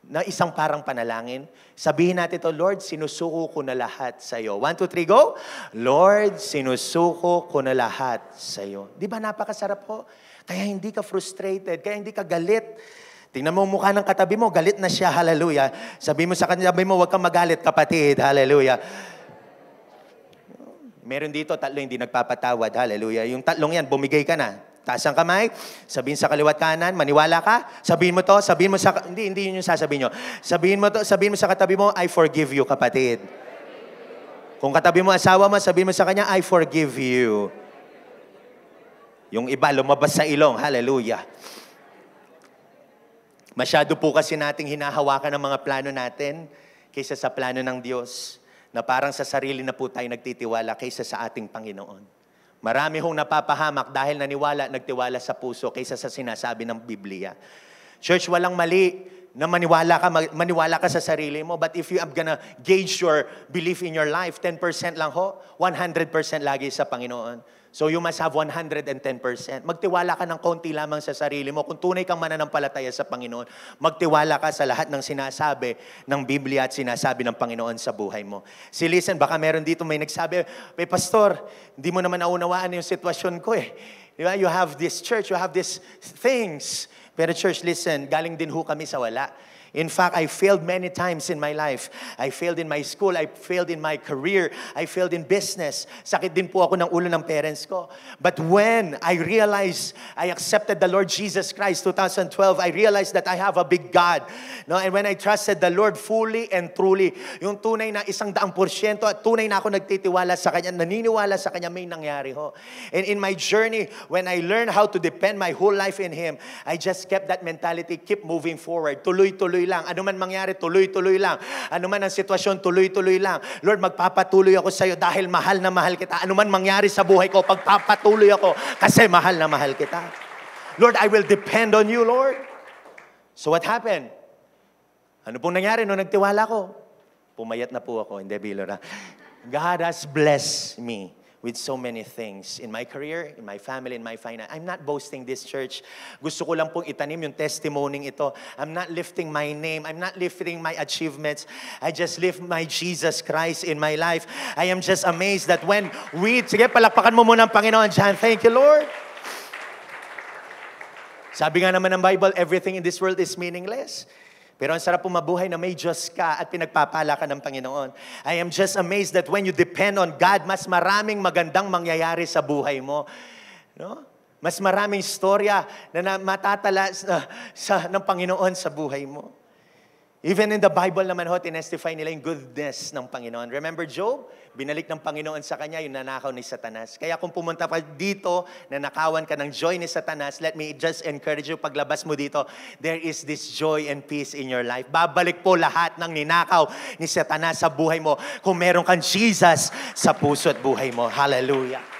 S4: na isang parang panalangin? Sabihin natin ito, Lord, sinusuko ko na lahat sa iyo. 1, 2, 3, go! Lord, sinusuko ko na lahat sa iyo. Di ba napakasarap po? Kaya hindi ka frustrated, kaya hindi ka galit. Tingnan mo ang mukha ng katabi mo, galit na siya, hallelujah. Sabihin mo sa kanya, sabihin mo, huwag kang magalit, kapatid, hallelujah. Meron dito, 3 hindi nagpapatawad. Hallelujah. Yung 3 yan, bumigay ka na. Taas ang kamay, sabihin sa kaliwat kanan, maniwala ka, sabihin mo to, sabihin mo sa, hindi yun yung sasabihin nyo. Sabihin mo sa katabi mo, I forgive you, kapatid. Kung katabi mo asawa mo, sabihin mo sa kanya, I forgive you. Yung iba, lumabas sa ilong. Hallelujah. Masyado po kasi nating hinahawakan ang mga plano natin kaysa sa plano ng Diyos. Na parang sa sarili na po tayo nagtitiwala kaysa sa ating Panginoon. Marami hong napapahamak dahil nagtiwala sa puso kaysa sa sinasabi ng Biblia. Church, walang mali na maniwala ka sa sarili mo. But if you are gonna gauge your belief in your life, 10% lang ho, 100% lagi sa Panginoon. So you must have 110%. Magtiwala ka ng konti lamang sa sarili mo. Kung tunay kang mananampalataya sa Panginoon, magtiwala ka sa lahat ng sinasabi ng Biblia at sinasabi ng Panginoon sa buhay mo. Si listen, baka meron dito may nagsabi, Pastor, hindi mo naman naunawaan yung sitwasyon ko eh. Diba? You have this church, you have these things. Pero church, listen, galing din ho kami sa wala. In fact, I failed many times in my life. I failed in my school. I failed in my career. I failed in business. Sakit din po ako ng ulo ng parents ko. But when I realized, I accepted the Lord Jesus Christ, 2012, I realized that I have a big God. No? And when I trusted the Lord fully and truly, yung tunay na 100% at tunay na ako nagtitiwala sa Kanya, naniniwala sa Kanya, may nangyari ho. And in my journey, when I learned how to depend my whole life in Him, I just kept that mentality, keep moving forward. Tuloy-tuloy lang. Ano man mangyari, tuloy-tuloy lang. Ano man ang sitwasyon, tuloy-tuloy lang. Lord, magpapatuloy ako sa iyo dahil mahal na mahal kita. Ano man mangyari sa buhay ko, pagpapatuloy ako kasi mahal na mahal kita. Lord, I will depend on you, Lord. So what happened? Ano pong nangyari nung nagtiwala ko? Pumayat na po ako. Hindi, Bilora. God has blessed me with so many things in my career, in my family, in my finance. I'm not boasting this church. Gusto ko lang pong itanim yung testimony ito. I'm not lifting my name. I'm not lifting my achievements. I just lift my Jesus Christ in my life. I am just amazed that when sige, palakpakan mo muna ang Panginoon dyan. Thank you, Lord. Sabi nga naman ng Bible, everything in this world is meaningless. Pero ang sarap po mabuhay na may Diyos ka at pinagpapala ka ng Panginoon. I am just amazed that when you depend on God, mas maraming magandang mangyayari sa buhay mo. No? Mas maraming istorya na matatala ng Panginoon sa buhay mo. Even in the Bible naman ho, tinestify nila yung goodness ng Panginoon. Remember Job? Binalik ng Panginoon sa kanya yung nanakaw ni Satanas. Kaya kung pumunta pa dito, nanakawan ka ng joy ni Satanas, let me just encourage you, paglabas mo dito, there is this joy and peace in your life. Babalik po lahat ng ninakaw ni Satanas sa buhay mo kung meron kang Jesus sa puso at buhay mo. Hallelujah.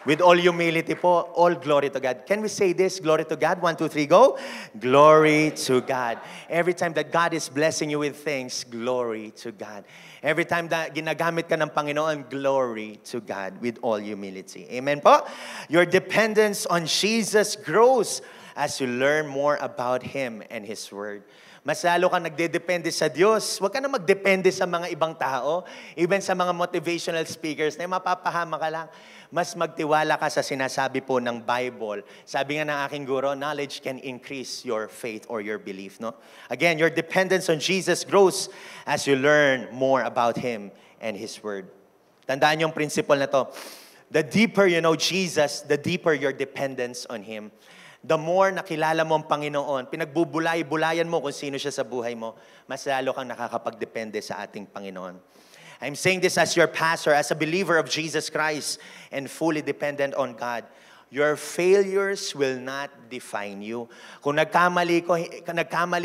S4: With all humility po, all glory to God. Can we say this? Glory to God. 1, 2, 3, go. Glory to God. Every time that God is blessing you with things, glory to God. Every time that ginagamit ka ng Panginoon, glory to God with all humility. Amen po? Your dependence on Jesus grows as you learn more about Him and His Word. Mas lalo kang nagdedepende sa Diyos. Huwag ka na magdepende sa mga ibang tao. Even sa mga motivational speakers na mapapahama ka lang. Mas magtiwala ka sa sinasabi po ng Bible. Sabi nga ng aking guro, knowledge can increase your faith or your belief. No? Again, your dependence on Jesus grows as you learn more about Him and His Word. Tandaan yung principle na to. The deeper you know Jesus, the deeper your dependence on Him. The more nakilala mo ang Panginoon, pinagbubulay-bulayan mo kung sino siya sa buhay mo, mas lalo kang nakakapagdepende sa ating Panginoon. I'm saying this as your pastor, as a believer of Jesus Christ, and fully dependent on God. Your failures will not define you. Kung nagkamali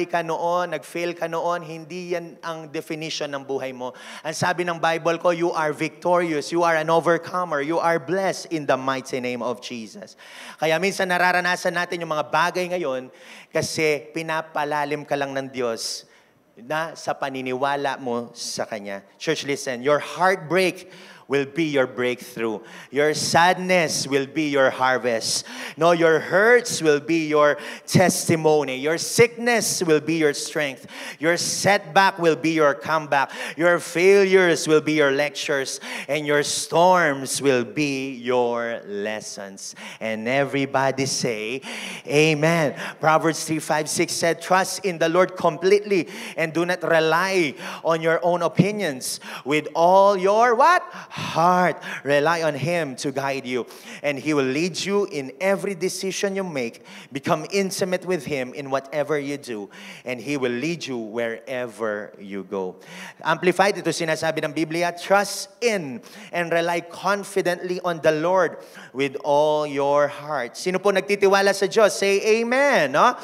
S4: ka noon, nag-fail ka noon, hindi yan ang definition ng buhay mo. Ang sabi ng Bible ko, you are victorious, you are an overcomer, you are blessed in the mighty name of Jesus. Kaya minsan nararanasan natin yung mga bagay ngayon kasi pinapalalim ka lang ng Diyos na sa paniniwala mo sa Kanya. Church, listen, your heartbreak will be your breakthrough. Your sadness will be your harvest. No, your hurts will be your testimony. Your sickness will be your strength. Your setback will be your comeback. Your failures will be your lectures. And your storms will be your lessons. And everybody say, Amen. Proverbs 3:5-6 said, trust in the Lord completely and do not rely on your own opinions. With all your what? Heart. Rely on Him to guide you. And He will lead you in every decision you make. Become intimate with Him in whatever you do. And He will lead you wherever you go. Amplified, ito sinasabi ng Biblia, trust in and rely confidently on the Lord with all your heart. Sino po nagtitiwala sa Diyos? Say Amen. No?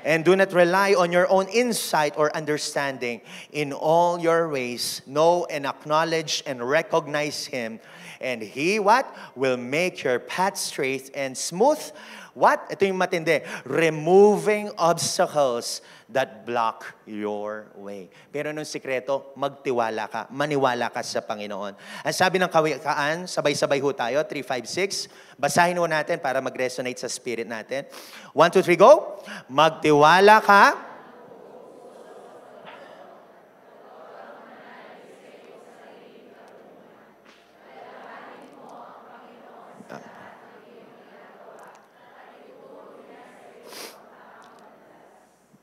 S4: And do not rely on your own insight or understanding. In all your ways, know and acknowledge and recognize Him. And He, what? Will make your path straight and smooth. What? Ito yung matindi. Removing obstacles that block your way. Pero nung sikreto, magtiwala ka. Maniwala ka sa Panginoon. Ang sabi ng Kawikaan, sabay-sabay ho tayo, 3, 5, 6. Basahin ho natin para mag-resonate sa spirit natin. 1, 2, 3, go! Magtiwala ka.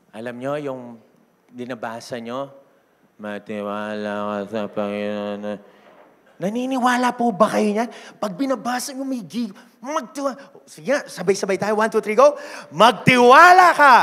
S4: Alam nyo, yung dinabasa nyo, matiwala ka sa Panginoon. Naniniwala po ba kayo niyan? Pag binabasa nyo, may magtiwala. Sige, sabay-sabay tayo. 1, 2, 3, go. Magtiwala ka!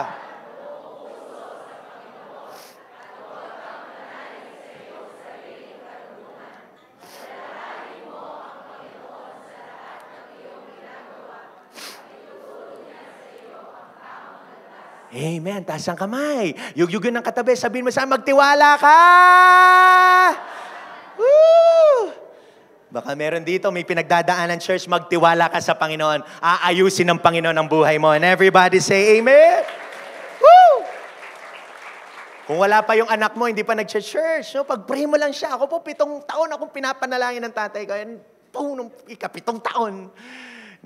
S4: Amen. Taas ang kamay. Yugyugin ng katabi. Sabihin mo sa magtiwala ka! Woo! Baka meron dito, may pinagdadaanan church, magtiwala ka sa Panginoon. Aayusin ng Panginoon ang buhay mo. And everybody say Amen. Woo! Kung wala pa yung anak mo, hindi pa nag-church, no? Pag-pray mo lang siya. Ako po, 7 taon akong pinapanalangin ng tatay ko. And nung 7 taon,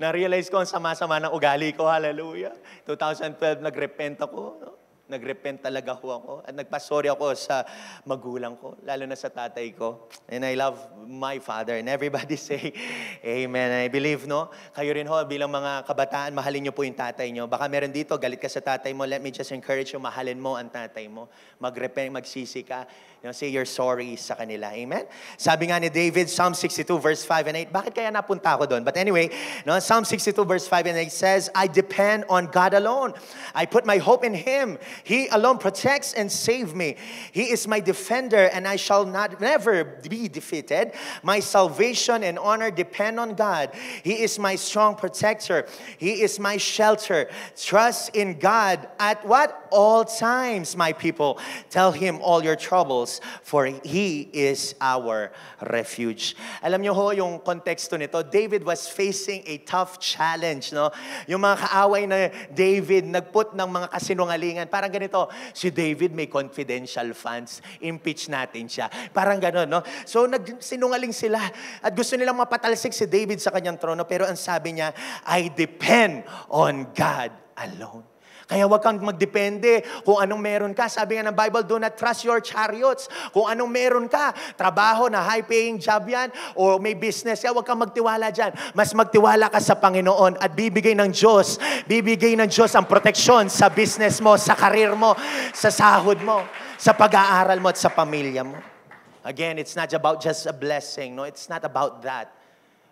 S4: na-realize ko ang sama-sama ng ugali ko. Hallelujah. 2012, nag-repent ako. No? Nag-repent talaga ako. At nagpasorry ako sa magulang ko, lalo na sa tatay ko. And I love my father. And everybody say, Amen. I believe, no? Kayo rin ho, bilang mga kabataan, mahalin niyo po yung tatay niyo. Baka meron dito, galit ka sa tatay mo. Let me just encourage you, mahalin mo ang tatay mo. Mag-repent, magsisi ka. You know, say you're sorry sa kanila. Amen? Sabi nga ni David, Psalm 62 verse 5 and 8. Bakit kaya napunta ako doon? But anyway, no, Psalm 62 verse 5 and 8 says, I depend on God alone. I put my hope in Him. He alone protects and saves me. He is my defender, and I shall never be defeated. My salvation and honor depend on God. He is my strong protector. He is my shelter. Trust in God at what? All times, my people. Tell Him all your troubles, for He is our refuge. Alam niyo ho, yung konteksto nito, David was facing a tough challenge, no? Yung mga kaaway na David, nagput ng mga kasinungalingan. Parang ganito, si David may confidential funds, impeach natin siya. Parang gano'n, no? So, nagsinungaling sila at gusto nilang mapatalsik si David sa kanyang trono, pero ang sabi niya, I depend on God alone. Kaya huwag kang magdepende kung anong meron ka. Sabi nga ng Bible, do not trust your chariots. Kung anong meron ka, trabaho na high-paying job yan, o may business yan, huwag kang magtiwala dyan. Mas magtiwala ka sa Panginoon at bibigay ng Diyos ang proteksyon sa business mo, sa karir mo, sa sahod mo, sa pag-aaral mo at sa pamilya mo. Again, it's not about just a blessing. No, it's not about that.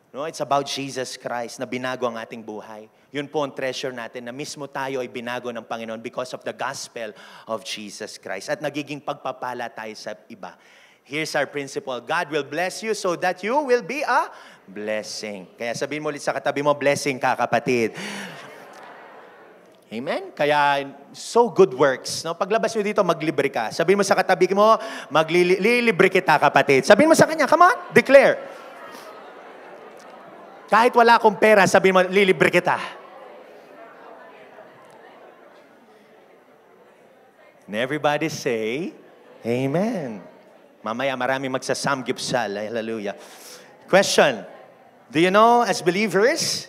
S4: No, it's about Jesus Christ na binago ang ating buhay. Yun po ang treasure natin na mismo tayo ay binago ng Panginoon because of the gospel of Jesus Christ. At nagiging pagpapala tayo sa iba. Here's our principle. God will bless you so that you will be a blessing. Kaya sabihin mo ulit sa katabi mo, blessing ka, kapatid. Amen? Kaya, so good works. No? Paglabas nyo dito, maglibre ka. Sabihin mo sa katabi mo, maglilibre kita, kapatid. Sabihin mo sa kanya, come on, declare. Kahit wala akong pera, sabihin mo, lilibre kita. And everybody say, Amen. Mamaya marami magsasamgipsal. Hallelujah. Question. Do you know, as believers,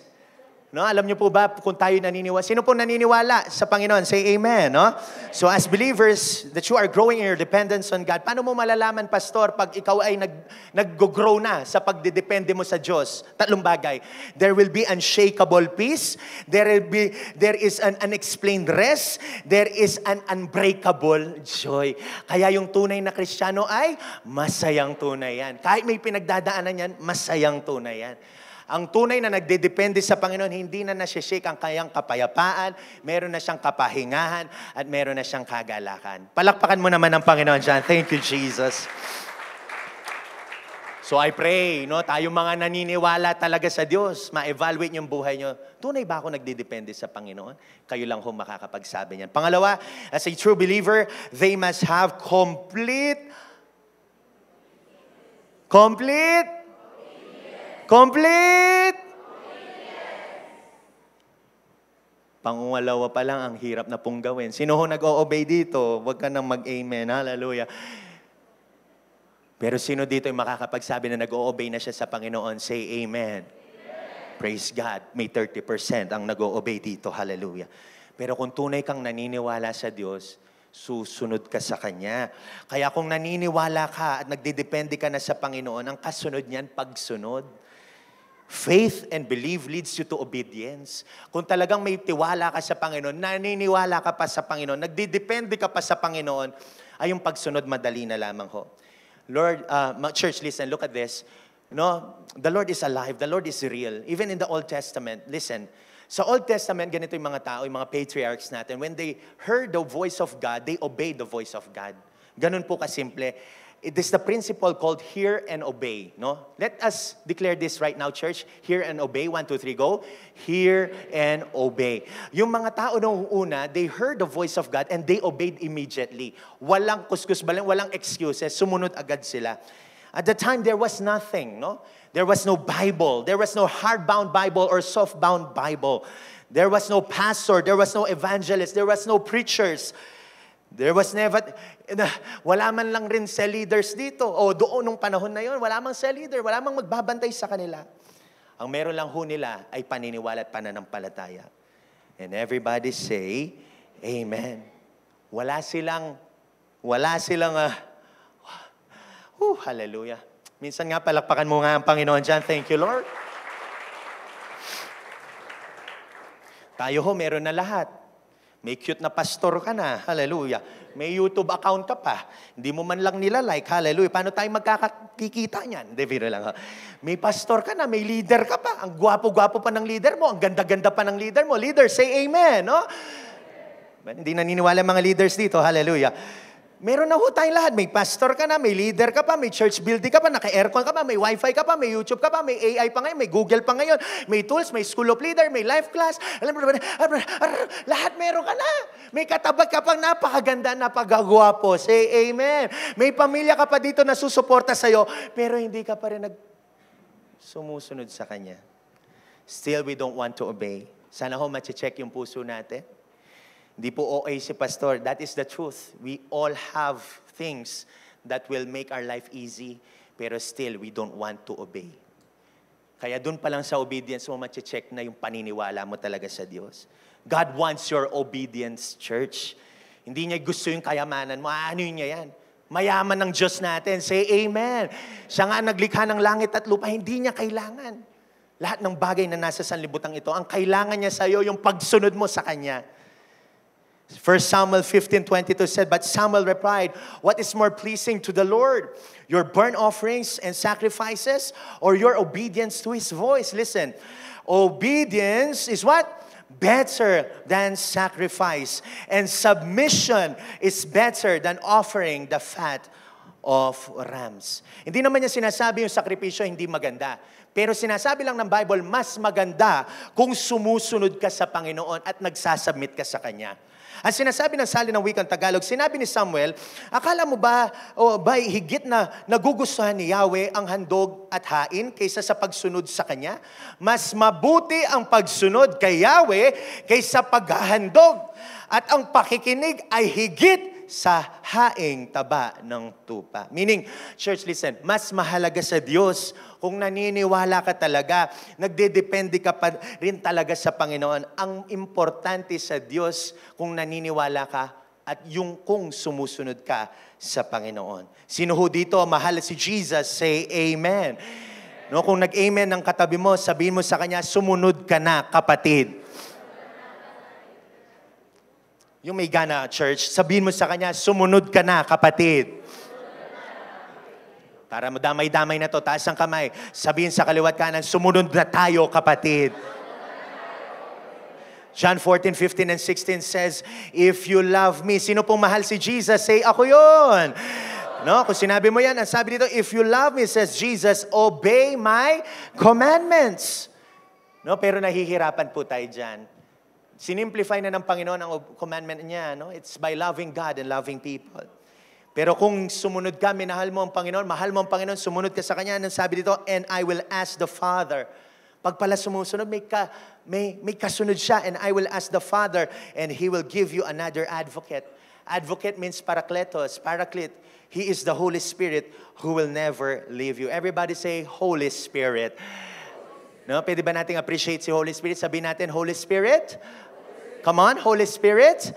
S4: no, alam niyo po ba kung tayo naniniwala? Sino po naniniwala sa Panginoon? Say amen, no? So as believers, that you are growing in your dependence on God, paano mo malalaman, Pastor, pag ikaw ay nag-grow na sa pagdidepende mo sa Diyos? Tatlong bagay. There will be unshakable peace. There is an unexplained rest. There is an unbreakable joy. Kaya yung tunay na Kristiyano ay masayang tunay yan. Kahit may pinagdadaanan yan, masayang tunay yan. Ang tunay na nagdedepende sa Panginoon, hindi na nasi-shake ang kayang kapayapaan, meron na siyang kapahingahan, at meron na siyang kagalakan. Palakpakan mo naman ang Panginoon dyan. Thank you, Jesus. So I pray, no, tayong mga naniniwala talaga sa Diyos, ma-evaluate yung buhay nyo. Tunay ba ako nagdedepende sa Panginoon? Kayo lang ho makakapagsabi niyan. Pangalawa, as a true believer, they must have complete Pangungalawa pa lang, ang hirap na pong gawin. Sino ho nag-o-obey dito? Huwag ka nang mag-amen. Hallelujah. Pero sino dito yung makakapagsabi na nag-o-obey na siya sa Panginoon? Say amen. Praise God. May 30% ang nag-o-obey dito. Hallelujah. Pero kung tunay kang naniniwala sa Diyos, susunod ka sa Kanya. Kaya kung naniniwala ka at nagdidepende ka na sa Panginoon, ang kasunod niyan, pagsunod. Faith and belief leads you to obedience. Kung talagang may tiwala ka sa Panginoon, naniniwala ka pa sa Panginoon, nagdidepende ka pa sa Panginoon, ay yung pagsunod madali na lamang ho. Lord, church, listen, look at this. No, the Lord is alive. The Lord is real. Even in the Old Testament, listen, sa Old Testament, ganito yung mga tao, yung mga patriarchs natin, when they heard the voice of God, they obeyed the voice of God. Ganun po kasimple. It is the principle called hear and obey. No? Let us declare this right now, church. Hear and obey. 1, 2, 3, go. Hear and obey. Yung mga tao noong una, they heard the voice of God and they obeyed immediately. Walang kuskus balang, walang excuses. Sumunod agad sila. At the time, there was nothing. No? There was no Bible. There was no hardbound Bible or softbound Bible. There was no pastor. There was no evangelist. There was no preachers. There was never, wala man lang rin cell leaders dito. O doon nung panahon na yon, wala mang cell leader, wala mang magbabantay sa kanila. Ang meron lang ho nila ay paniniwala at pananampalataya. And everybody say, Amen. Wala silang, hallelujah. Minsan nga, palakpakan mo nga ang Panginoon dyan. Thank you, Lord. Tayo ho, meron na lahat. May cute na pastor ka na. Hallelujah. May YouTube account ka pa. Hindi mo man lang nila-like. Hallelujah. Paano tayo magkakikita niyan? Hindi, biro lang. May pastor ka na. May leader ka pa. Ang gwapo-gwapo pa ng leader mo. Ang ganda-ganda pa ng leader mo. Leader, say amen. No? Hindi naniniwala mga leaders dito. Hallelujah. Meron na ho tayong lahat. May pastor ka na, may leader ka pa, may church building ka pa, naka-aircon ka pa, may wifi ka pa, may YouTube ka pa, may AI pa ngayon, may Google pa ngayon, may tools, may school of leader, may life class. Alam mo, lahat meron ka na. May katabat ka pang napakaganda, napakagwapo. Say amen. May pamilya ka pa dito na susuporta sa'yo, pero hindi ka pa rin sumusunod sa Kanya. Still, we don't want to obey. Sana ho, mache-check yung puso natin. Hindi po okay si Pastor. That is the truth. We all have things that will make our life easy, pero still, we don't want to obey. Kaya dun pa lang sa obedience mo, mache-check na yung paniniwala mo talaga sa Diyos. God wants your obedience, church. Hindi niya gusto yung kayamanan mo. Ano yun niya yan? Mayaman ng Diyos natin. Say amen. Siya nga naglikha ng langit at lupa, hindi niya kailangan. Lahat ng bagay na nasa sanlibutan ito, ang kailangan niya sa iyo, yung pagsunod mo sa Kanya. 1 Samuel 15:22 said, but Samuel replied, what is more pleasing to the Lord? Your burnt offerings and sacrifices, or your obedience to His voice? Listen, obedience is what? Better than sacrifice. And submission is better than offering the fat of rams. Hindi naman niya sinasabi yung sakripisyo hindi maganda. Pero sinasabi lang ng Bible, mas maganda kung sumusunod ka sa Panginoon at nagsasubmit ka sa Kanya. Ang sinasabi ng salin ng wikang Tagalog, sinabi ni Samuel, akala mo ba, higit na nagugustuhan ni Yahweh ang handog at hain kaysa sa pagsunod sa Kanya? Mas mabuti ang pagsunod kay Yahweh kaysa paghahandog. At ang pakikinig ay higit sa haing taba ng tupa. Meaning, church, listen, mas mahalaga sa Diyos kung naniniwala ka talaga, nagdedepende ka pa rin talaga sa Panginoon. Ang importante sa Diyos kung naniniwala ka at yung kung sumusunod ka sa Panginoon. Sino ho dito mahal si Jesus? Say amen. No, kung nag-amen ng katabi mo, sabihin mo sa kanya, sumunod ka na, kapatid. Yung may gana, church, sabihin mo sa kanya, sumunod ka na, kapatid. Para madamay-damay na to, taas ang kamay. Sabihin sa kaliwat kanan, sumunod na tayo, kapatid. John 14:15 and 16 says, if you love me, sino pong mahal si Jesus? Say, ako yun. No, kung sinabi mo yan, ang sabi dito, if you love me, says Jesus, obey my commandments. No, pero nahihirapan po tayo dyan. Sinimplify na ng Panginoon ang commandment niya. No? It's by loving God and loving people. Pero kung sumunod ka, minahal mo ang Panginoon, mahal mo ang Panginoon, sumunod ka sa Kanya, anong sabi dito? And I will ask the Father. Pag pala sumusunod, may kasunod siya. And I will ask the Father, and He will give you another advocate. Advocate means parakletos. Paraclete. He is the Holy Spirit who will never leave you. Everybody say, Holy Spirit. No? Pwede ba nating appreciate si Holy Spirit? Sabihin natin, Holy Spirit. Come on, Holy Spirit.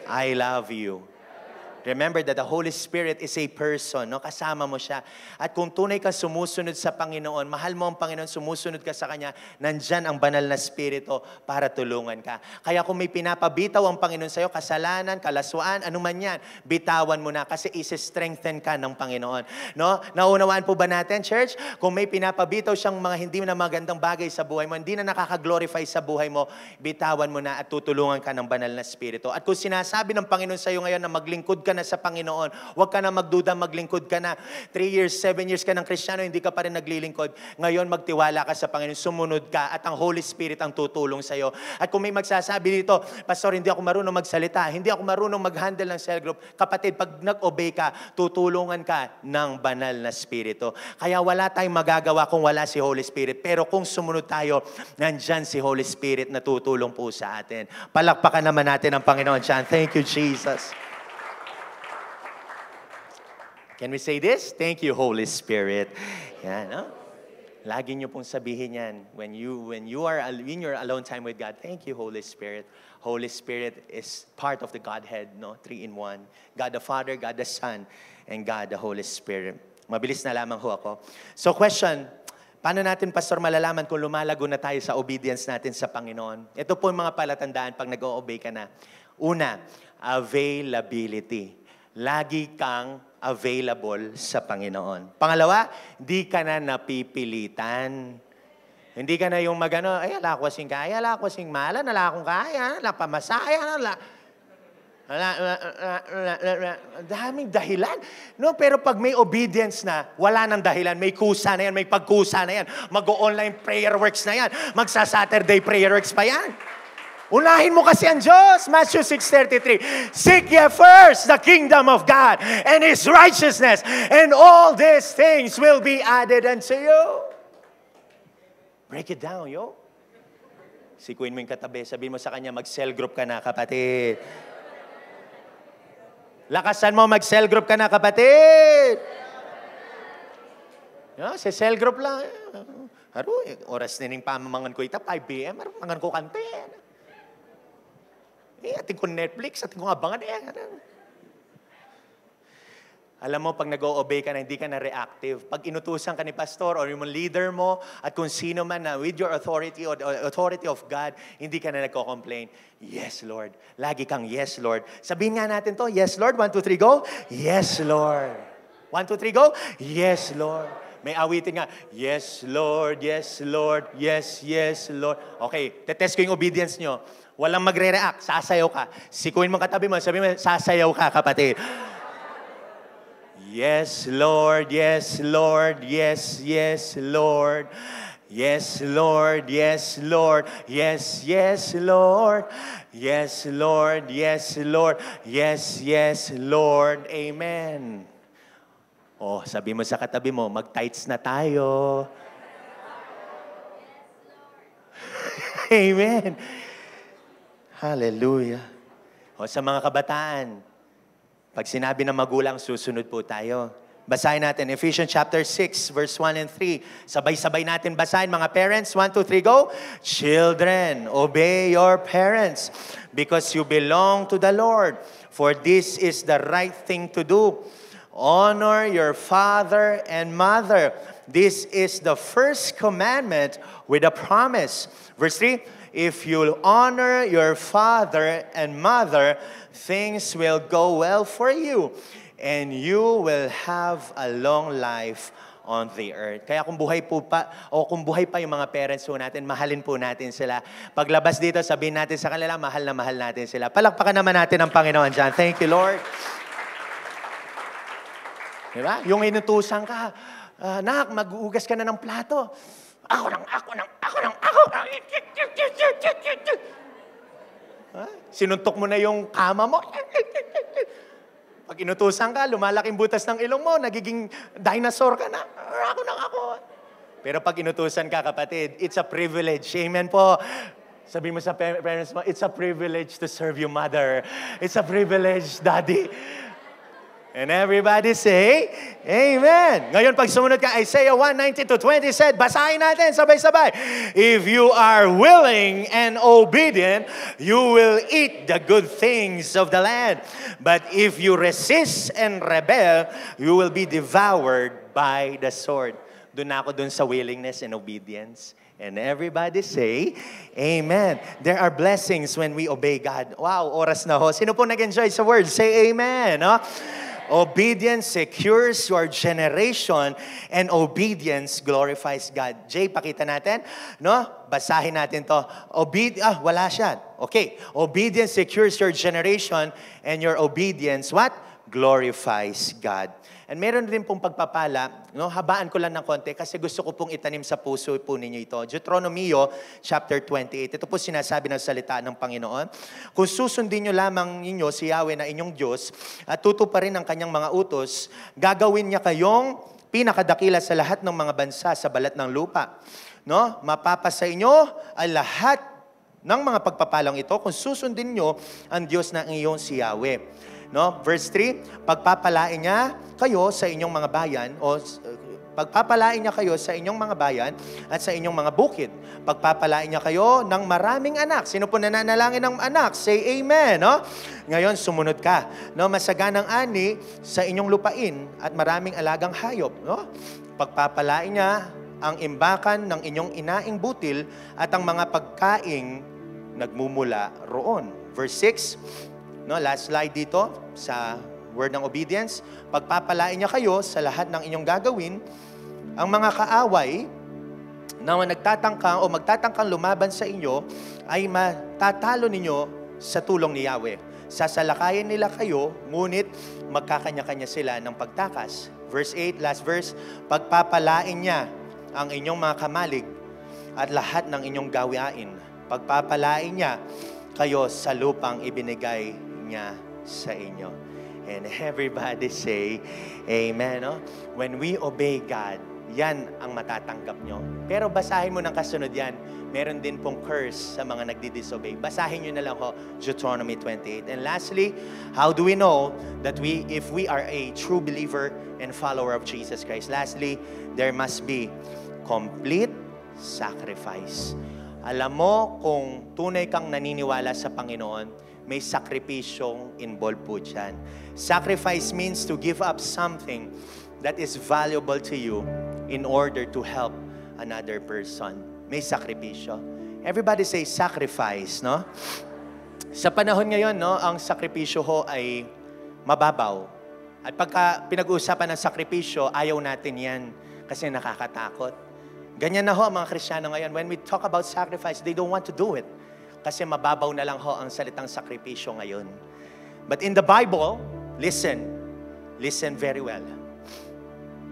S4: I love you. Remember that the Holy Spirit is a person, no? Kasama mo siya. At kung tunay ka sumusunod sa Panginoon, mahal mo ang Panginoon, sumusunod ka sa Kanya, nandyan ang banal na Espiritu para tulungan ka. Kaya kung may pinapabitaw ang Panginoon sa'yo, kasalanan, kalaswaan, anuman yan, bitawan mo na kasi isi-strengthen ka ng Panginoon. No? Naunawaan po ba natin, church? Kung may pinapabitaw siyang mga hindi na magandang bagay sa buhay mo, hindi na nakaka-glorify sa buhay mo, bitawan mo na at tutulungan ka ng banal na Espiritu. At kung sinasabi ng Panginoon sa'yo ngayon na maglingkod ka na sa Panginoon. Huwag ka na magduda, maglingkod ka na. 3 years, 7 years ka ng Kristiyano, hindi ka pa rin naglilingkod. Ngayon, magtiwala ka sa Panginoon, sumunod ka, at ang Holy Spirit ang tutulong sa iyo. At kung may magsasabi dito, Pastor, hindi ako marunong magsalita, hindi ako marunong mag-handle ng cell group. Kapatid, pag nag-obey ka, tutulungan ka ng banal na Espiritu. Kaya wala tayong magagawa kung wala si Holy Spirit. Pero kung sumunod tayo, nandyan si Holy Spirit na tutulong po sa atin. Palakpakan naman natin ang Panginoon dyan. Thank you, Jesus. Can we say this? Thank you, Holy Spirit. Yan, no? Lagi niyo pong sabihin yan. When you are in your alone time with God, thank you, Holy Spirit. Holy Spirit is part of the Godhead, no? 3 in 1. God the Father, God the Son, and God the Holy Spirit. Mabilis na lamang ho ako. So question, paano natin, Pastor, malalaman kung lumalago na tayo sa obedience natin sa Panginoon? Ito po yung mga palatandaan pag nag-o-obey ka na. Una, availability. Lagi kang available sa Panginoon. Pangalawa, di ka na napipilitan. Hindi ka na yung magano, ay ala ko kasing kaya, ala ko kasing mala, ala akong kaya, ala pamasaya, ala. Daming dahilan. No, pero pag may obedience na, wala nang dahilan. May kusa na yan, may pagkusa na yan. Mag-online prayer works na yan. Magsa-Saturday prayer works pa yan. Unahin mo kasi ang Diyos. Matthew 6:33. Seek ye first the kingdom of God and His righteousness, and all these things will be added unto you. Break it down, yo. Sikuin mo yung katabi. Sabihin mo sa kanya, mag-cell group ka na, kapatid. Lakasan mo, mag-cell group ka na, kapatid. Si cell group lang. Oras na ning pamamangan ko ita, 5 p.m. Mangan ko kante. Ating ko Netflix, ating ko abangan. Alam mo, pag nag-o-obey ka na, hindi ka na reactive. Pag inutusan ka ni pastor or yung leader mo at kung sino man na with your authority or authority of God, hindi ka na nagko-complain. Yes, Lord. Lagi kang yes, Lord. Sabihin nga natin to, yes, Lord. 1, 2, 3, go. Yes, Lord. 1, 2, 3, go. Yes, Lord. May awitin nga, yes, Lord, yes, Lord, yes, yes, Lord. Okay, tetest ko yung obedience nyo. Walang magre-react, sasayaw ka. Sikuin mo katabi mo, sabihin mo, sasayaw ka, kapatid. Yes, Lord, yes, Lord, yes, yes, Lord. Yes, Lord, yes, Lord, yes, yes, Lord. Yes, Lord, yes, Lord, yes, yes, Lord. Amen. Oh, sabi mo sa katabi mo, mag-tights na tayo. Amen. Hallelujah. O sa mga kabataan, pag sinabi ng magulang, susunod po tayo. Basahin natin, Ephesians chapter 6, verse 1 and 3. Sabay-sabay natin basahin, mga parents. 1, 2, 3, go. Children, obey your parents because you belong to the Lord. For this is the right thing to do. Honor your father and mother. This is the first commandment with a promise. Verse 3, if you honor your father and mother, things will go well for you, and you will have a long life on the earth. Kaya kung buhay pa yung mga parents po natin, mahalin po natin sila. Paglabas dito, sabihin natin sa kanila, mahal na mahal natin sila. Palakpakan naman natin ang Panginoon dyan. Thank you, Lord. Diba? Yung inutusan ka, nak, mag-uugas ka na ng plato. Ako. Sinuntok mo na yung kama mo. Pag inutusan ka, lumalaking butas ng ilong mo, nagiging dinosaur ka na. Ako. Pero pag inutusan ka, kapatid, it's a privilege. Amen po. Sabi mo sa parents mo, it's a privilege to serve you, mother. It's a privilege, daddy. And everybody say, Amen. Ngayon, pag sumunod ka, Isaiah 1:19-20 said, basahin natin, sabay-sabay. If you are willing and obedient, you will eat the good things of the land. But if you resist and rebel, you will be devoured by the sword. Doon ako dun sa willingness and obedience. And everybody say, Amen. There are blessings when we obey God. Wow, oras na ho. Sino po nag-enjoy sa word? Say Amen. No? Obedience secures your generation and obedience glorifies God. Jay, pakita natin. No? Basahin natin to. Wala siya. Okay. Obedience secures your generation and your obedience, what? Glorifies God. And meron din pong pagpapala, no? Habaan ko lang ng konti kasi gusto ko pong itanim sa puso po ninyo ito. Deuteronomio chapter 28. Ito po sinasabi ng salita ng Panginoon. Kung susundin nyo lamang ninyo si Yahweh na inyong Diyos at tutuparin ang kanyang mga utos, gagawin niya kayong pinakadakila sa lahat ng mga bansa sa balat ng lupa. No? Mapapasa inyo ay lahat ng mga pagpapalang ito kung susundin nyo ang Diyos na iyong si Yahweh. No? Verse 3, pagpapalain niya kayo sa inyong mga bayan o pagpapalain niya kayo sa inyong mga bayan at sa inyong mga bukid. Pagpapalain niya kayo ng maraming anak. Sino po nananalangin ng anak? Say amen. No? Ngayon, sumunod ka. No? Masaganang ani sa inyong lupain at maraming alagang hayop. No? Pagpapalain niya ang imbakan ng inyong inaing butil at ang mga pagkaing nagmumula roon. Verse 6, no, last slide dito sa word ng obedience. Pagpapalain niya kayo sa lahat ng inyong gagawin, ang mga kaaway na nagtatangkang o magtatangkang lumaban sa inyo ay matatalo ninyo sa tulong ni Yahweh. Sasalakayin nila kayo, ngunit magkakanya-kanya sila ng pagtakas. Verse 8, last verse, pagpapalain niya ang inyong mga kamalig at lahat ng inyong gawain. Pagpapalain niya kayo sa lupang ibinigay niya sa inyo. And everybody say, Amen. No? When we obey God, yan ang matatanggap nyo. Pero basahin mo ng kasunod yan. Meron din pong curse sa mga nagdi-disobey. Basahin nyo na lang ho, Deuteronomy 28. And lastly, how do we know that if we are a true believer and follower of Jesus Christ? Lastly, there must be complete sacrifice. Alam mo, kung tunay kang naniniwala sa Panginoon, may sakripisyong involved po dyan. Sacrifice means to give up something that is valuable to you in order to help another person. May sakripisyo. Everybody say sacrifice, no? Sa panahon ngayon, no, ang sakripisyo ho ay mababaw. At pagka pinag-uusapan ng sakripisyo, ayaw natin yan kasi nakakatakot. Ganyan na ho ang mga Kristiyano ngayon. When we talk about sacrifice, they don't want to do it. Kasi mababaw na lang ho ang salitang sakripisyo ngayon. But in the Bible, listen very well.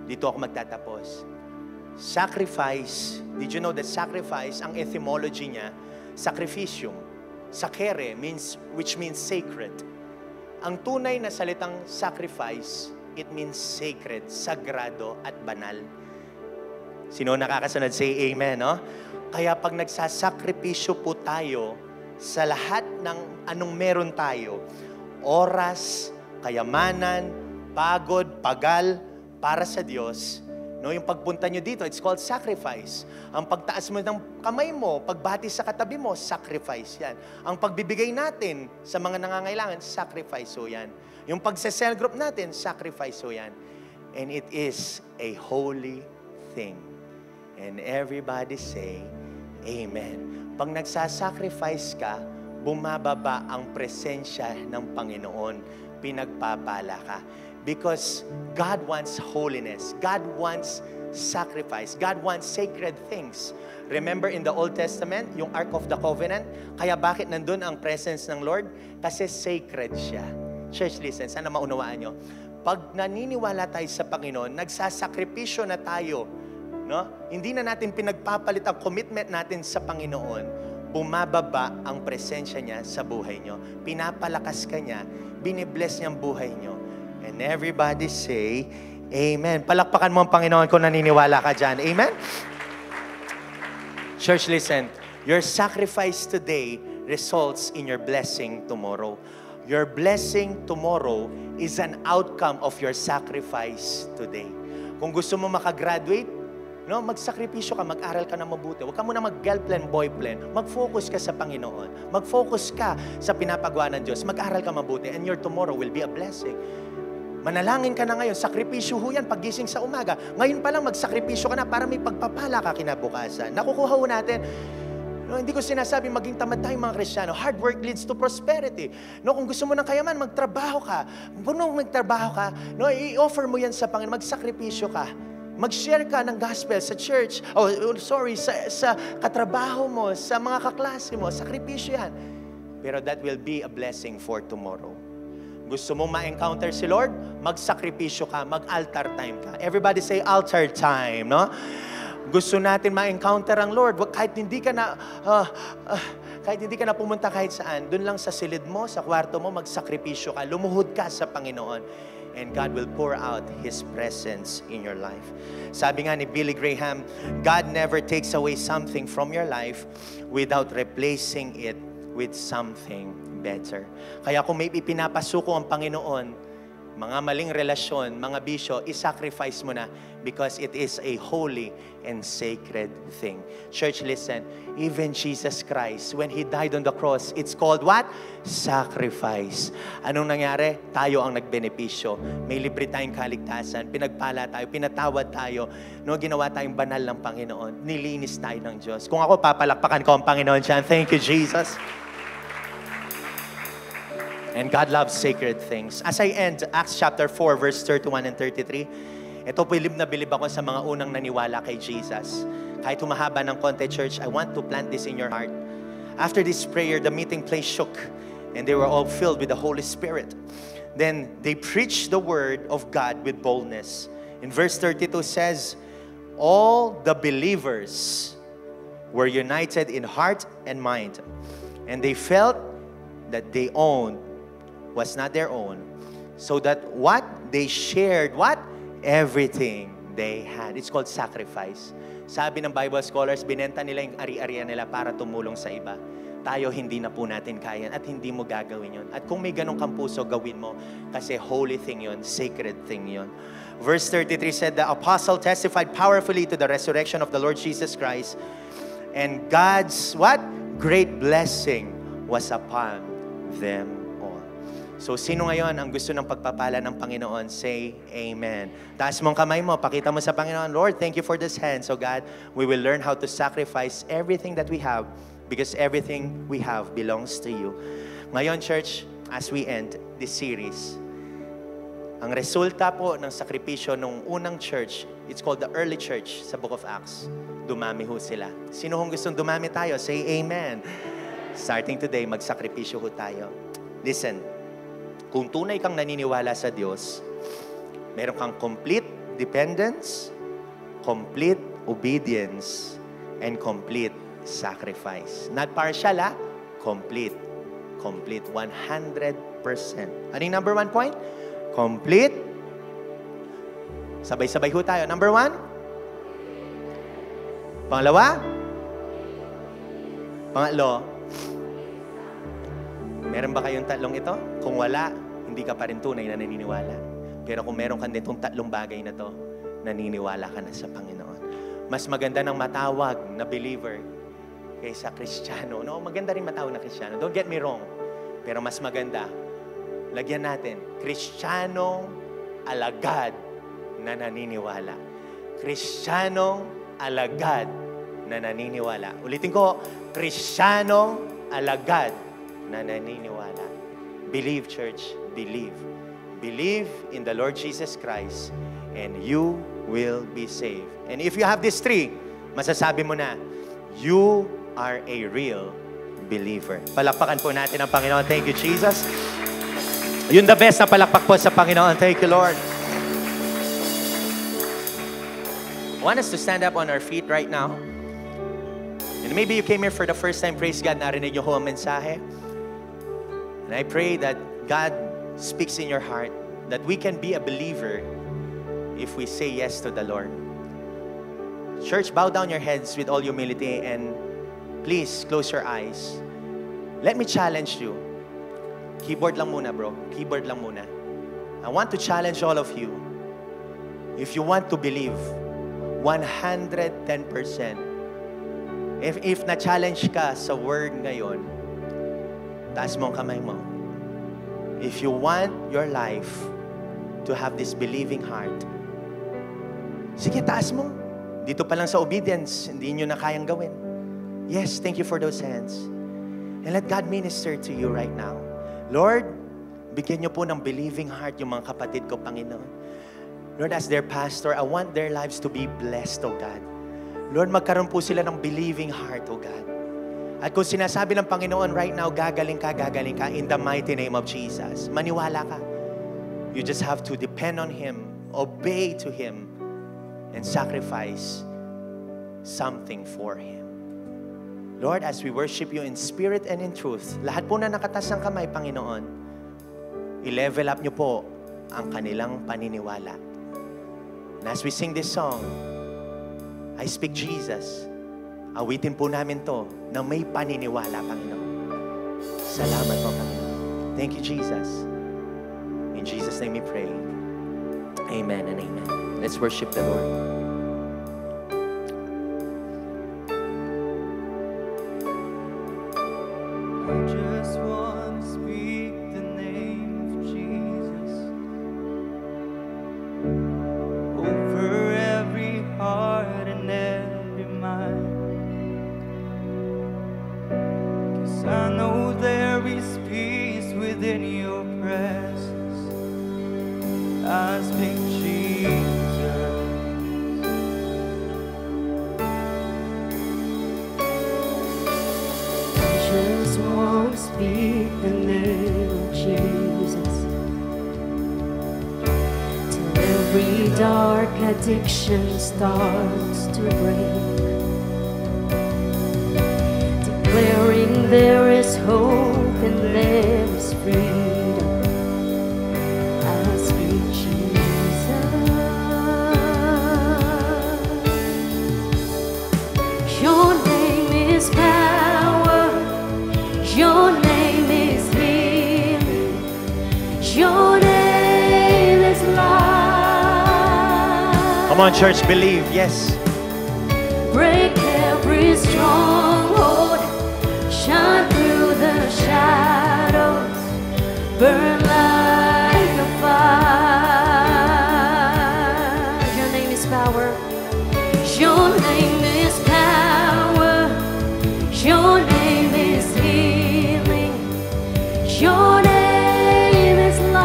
S4: Dito ako magtatapos. Sacrifice, did you know that sacrifice, ang etymology niya, sacrificium, sakere, which means sacred. Ang tunay na salitang sacrifice, it means sacred, sagrado at banal. Sino nakakasunod? Say amen, no? Kaya pag nagsasakripisyo po tayo sa lahat ng anong meron tayo, oras, kayamanan, pagod, pagal, para sa Diyos, no, yung pagpunta nyo dito, it's called sacrifice. Ang pagtaas mo ng kamay mo, pagbati sa katabi mo, sacrifice yan. Ang pagbibigay natin sa mga nangangailangan, sacrifice ho yan. Yung pagse-cell group natin, sacrifice ho yan. And it is a holy thing. And everybody say, Amen. Pag nagsasacrifice ka, bumababa ang presensya ng Panginoon. Pinagpapala ka. Because God wants holiness. God wants sacrifice. God wants sacred things. Remember in the Old Testament, yung Ark of the Covenant, kaya bakit nandun ang presence ng Lord? Kasi sacred siya. Church, listen, sana maunawaan nyo. Pag naniniwala tayo sa Panginoon, nagsasakripisyo na tayo, no? Hindi na natin pinagpapalit ang commitment natin sa Panginoon, bumababa ang presensya niya sa buhay nyo. Pinapalakas ka niya, binibless niya ang buhay nyo. And everybody say, Amen. Palakpakan mo ang Panginoon kung naniniwala ka dyan. Amen? Church, listen. Your sacrifice today results in your blessing tomorrow. Your blessing tomorrow is an outcome of your sacrifice today. Kung gusto mo makagraduate, no, magsakripisyo ka, mag-aral ka na mabuti. Huwag ka muna mag-girlfriend, boyfriend. Mag-focus ka sa Panginoon. Mag-focus ka sa pinapagawa ng Diyos. Mag-aral ka mabuti and your tomorrow will be a blessing. Manalangin ka na ngayon, sakripisyo ho yan paggising sa umaga. Ngayon pa lang magsakripisyo ka na para may pagpapala ka kinabukasan. Nakukuha ho natin. No, hindi ko sinasabi maging tamad tayong mga Kristiyano. Hard work leads to prosperity. No, kung gusto mo ng kayaman, magtrabaho ka. Kung magtrabaho ka, no, i-offer mo yan sa Panginoon. Magsakripisyo ka. Mag-share ka ng gospel sa church. Sa katrabaho mo, sa mga kaklase mo. Sakripisyo yan. Pero that will be a blessing for tomorrow. Gusto mong ma-encounter si Lord? Magsakripisyo ka, mag-altar time ka. Everybody say altar time, no? Gusto natin ma-encounter ang Lord. Kahit hindi ka na pumunta kahit saan, dun lang sa silid mo, sa kwarto mo, magsakripisyo ka. Lumuhod ka sa Panginoon. And God will pour out His presence in your life. Sabi nga ni Billy Graham, God never takes away something from your life without replacing it with something better. Kaya kung may ipinapasuko ang Panginoon, mga maling relasyon, mga bisyo, isacrifice mo na because it is a holy and sacred thing. Church, listen, even Jesus Christ, when He died on the cross, it's called what? Sacrifice. Anong nangyari? Tayo ang nagbenepisyo. May libre tayong kaligtasan, pinagpala tayo, pinatawad tayo, no, ginawa tayong banal ng Panginoon, nilinis tayo ng Diyos. Kung ako, papalakpakan ko ang Panginoon siya. Thank you, Jesus. And God loves sacred things. As I end, Acts chapter 4, verse 31 and 33, ito po bilib na bilib ako sa mga unang naniwala kay Jesus. Kahit humahaba ng konti, church, I want to plant this in your heart. After this prayer, the meeting place shook. and they were all filled with the Holy Spirit. Then they preached the word of God with boldness. In verse 32 says, all the believers were united in heart and mind, and they felt that they owned was not their own, so that what they shared, what? Everything they had. It's called sacrifice. Sabi ng Bible scholars, binenta nila yung ari-arian nila para tumulong sa iba. Tayo, hindi na po natin kaya at hindi mo gagawin yun. At kung may ganong kang puso, gawin mo kasi holy thing yun, sacred thing yun. Verse 33 said, the apostle testified powerfully to the resurrection of the Lord Jesus Christ, and God's, what? Great blessing was upon them all. So, sino ngayon ang gusto ng pagpapala ng Panginoon? Say, Amen. Taas mong kamay mo, pakita mo sa Panginoon, Lord, thank you for this hand. So God, we will learn how to sacrifice everything that we have, because everything we have belongs to you. Ngayon, church, as we end this series, ang resulta po ng sakripisyo ng unang church, it's called the early church sa Book of Acts. Dumami ho sila. Sino hong gustong dumami tayo? Say Amen. Starting today, magsakripisyo ho tayo. Listen, kung tunay kang naniniwala sa Diyos, meron kang complete dependence, complete obedience, and complete sacrifice. Not partial, ha? Complete. Complete. 100%. Ano yung number 1 point? Complete. Sabay-sabay ho tayo. Number 1. Pangalawa. Pangatlo. Meron ba kayong tatlong ito? Kung wala, hindi ka pa rin tunay na naniniwala. Pero kung meron ka din itong tatlong bagay na to, naniniwala ka na sa Panginoon. Mas maganda ng matawag na believer kaysa Kristiyano. No, maganda rin matawag na Kristiyano. Don't get me wrong. Pero mas maganda, lagyan natin, Kristiyanong alagad na naniniwala. Kristiyanong alagad na naniniwala. Ulitin ko, Kristiyanong alagad na naniniwala. Believe, church. Believe. Believe in the Lord Jesus Christ and you will be saved. And if you have these 3, masasabi mo na, you are a real believer. Palakpakan po natin ang Panginoon. Thank you, Jesus. Yun the best na palakpak po sa Panginoon. Thank you, Lord. I want us to stand up on our feet right now. And maybe you came here for the first time. Praise God, narinig niyo ho ang mensahe. And I pray that God speaks in your heart that we can be a believer if we say yes to the Lord. Church, bow down your heads with all humility and please close your eyes. Let me challenge you. Keyboard lang muna, bro. Keyboard lang muna. I want to challenge all of you. If you want to believe 110%, if na-challenge ka sa word ngayon, taas mo ang kamay mo. If you want your life to have this believing heart, sige, taas mo. Dito pa lang sa obedience, hindi nyo na kayang gawin. Yes, thank you for those hands. And let God minister to you right now. Lord, bigyan nyo po ng believing heart yung mga kapatid ko, Panginoon. Lord, as their pastor, I want their lives to be blessed, oh God. Lord, magkaroon po sila ng believing heart, oh God. At kung sinasabi ng Panginoon right now, gagaling ka in the mighty name of Jesus. Maniwala ka. You just have to depend on Him, obey to Him, and sacrifice something for Him. Lord, as we worship You in spirit and in truth, lahat po na nakatas ng kamay, Panginoon, i-level up Niyo po ang kanilang paniniwala. And as we sing this song, I speak Jesus. Awitin po namin to na may paniniwala, Panginoon. Salamat po, Panginoon. Thank you, Jesus. In Jesus' name we pray. Amen and amen. Let's worship the Lord.
S2: I just want to speak the name of Jesus over every heart and every mind. 'Cause I know there is peace within Your presence. I speak Jesus. I just want
S3: speak the name of Jesus. Till every dark addiction starts to break. Declaring there is hope and there is freedom. I speak Jesus. Your name is power. Your name is healing. Your name is life.
S4: Come on, church, believe. Yes.
S3: Break every stronghold. Shine through the shadows. Burn like a fire. Your name is power. Your name is power. Your name is healing. Your name is life.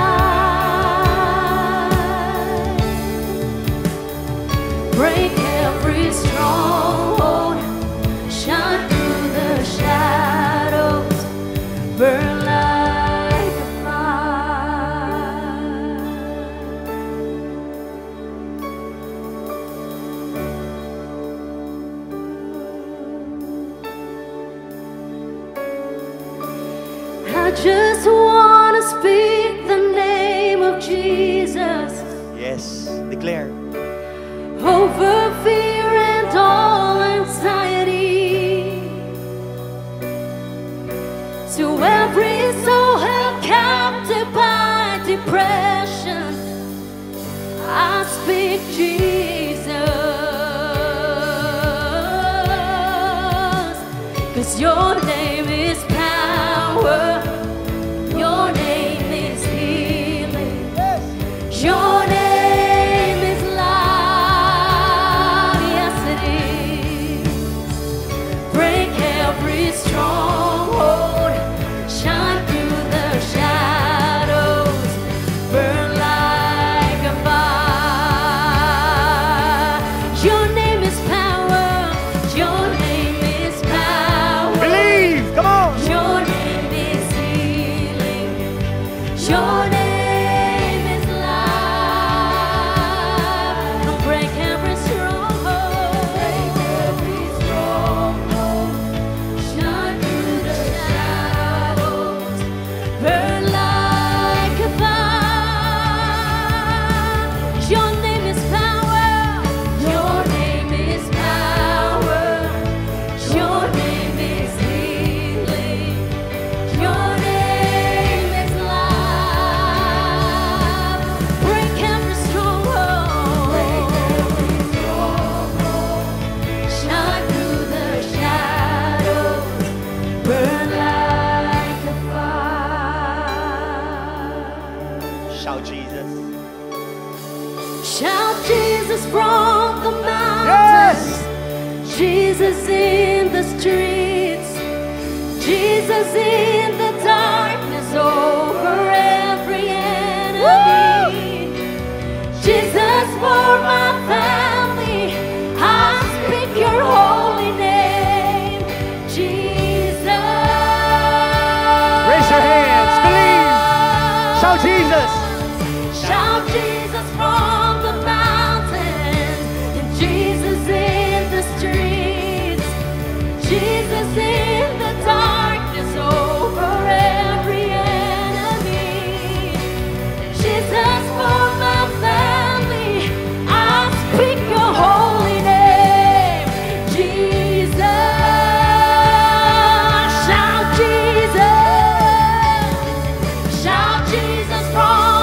S3: Break every stronghold. Shine through the shadows. Burn like a fire. I just want to speak the name of Jesus
S4: Yes. Declare.
S3: over fear and all anxiety. To every soul held captive by depression, I speak Jesus. 'Cause your name is power. Your name is healing. Your name is life. Yes, it is. Break every stronghold. Shine through the shadows. Burn like a fire. Your name is power. Your name is power.
S4: Believe. Come on.
S3: Your name is healing. Your name is life. Break every stronghold. Break every stronghold. Shine through the shadows. Burn like a fire. Your name is power. Your name is power. Your name is healing. Your name is life. Break every stronghold. Break every stronghold. Shine through the shadows. Burn like a fire.
S4: Shout Jesus.
S3: Shout Jesus from the mountains. Jesus in the streets. Jesus in the darkness over every enemy. Jesus for my family. I speak your holy name. Jesus.
S4: Raise your hands. Believe. Shout Jesus.
S3: Shout Jesus from the mountains, and Jesus in the streets, Jesus in the darkness over every enemy, Jesus for my family. I speak your holy name, Jesus. Shout Jesus. Shout Jesus from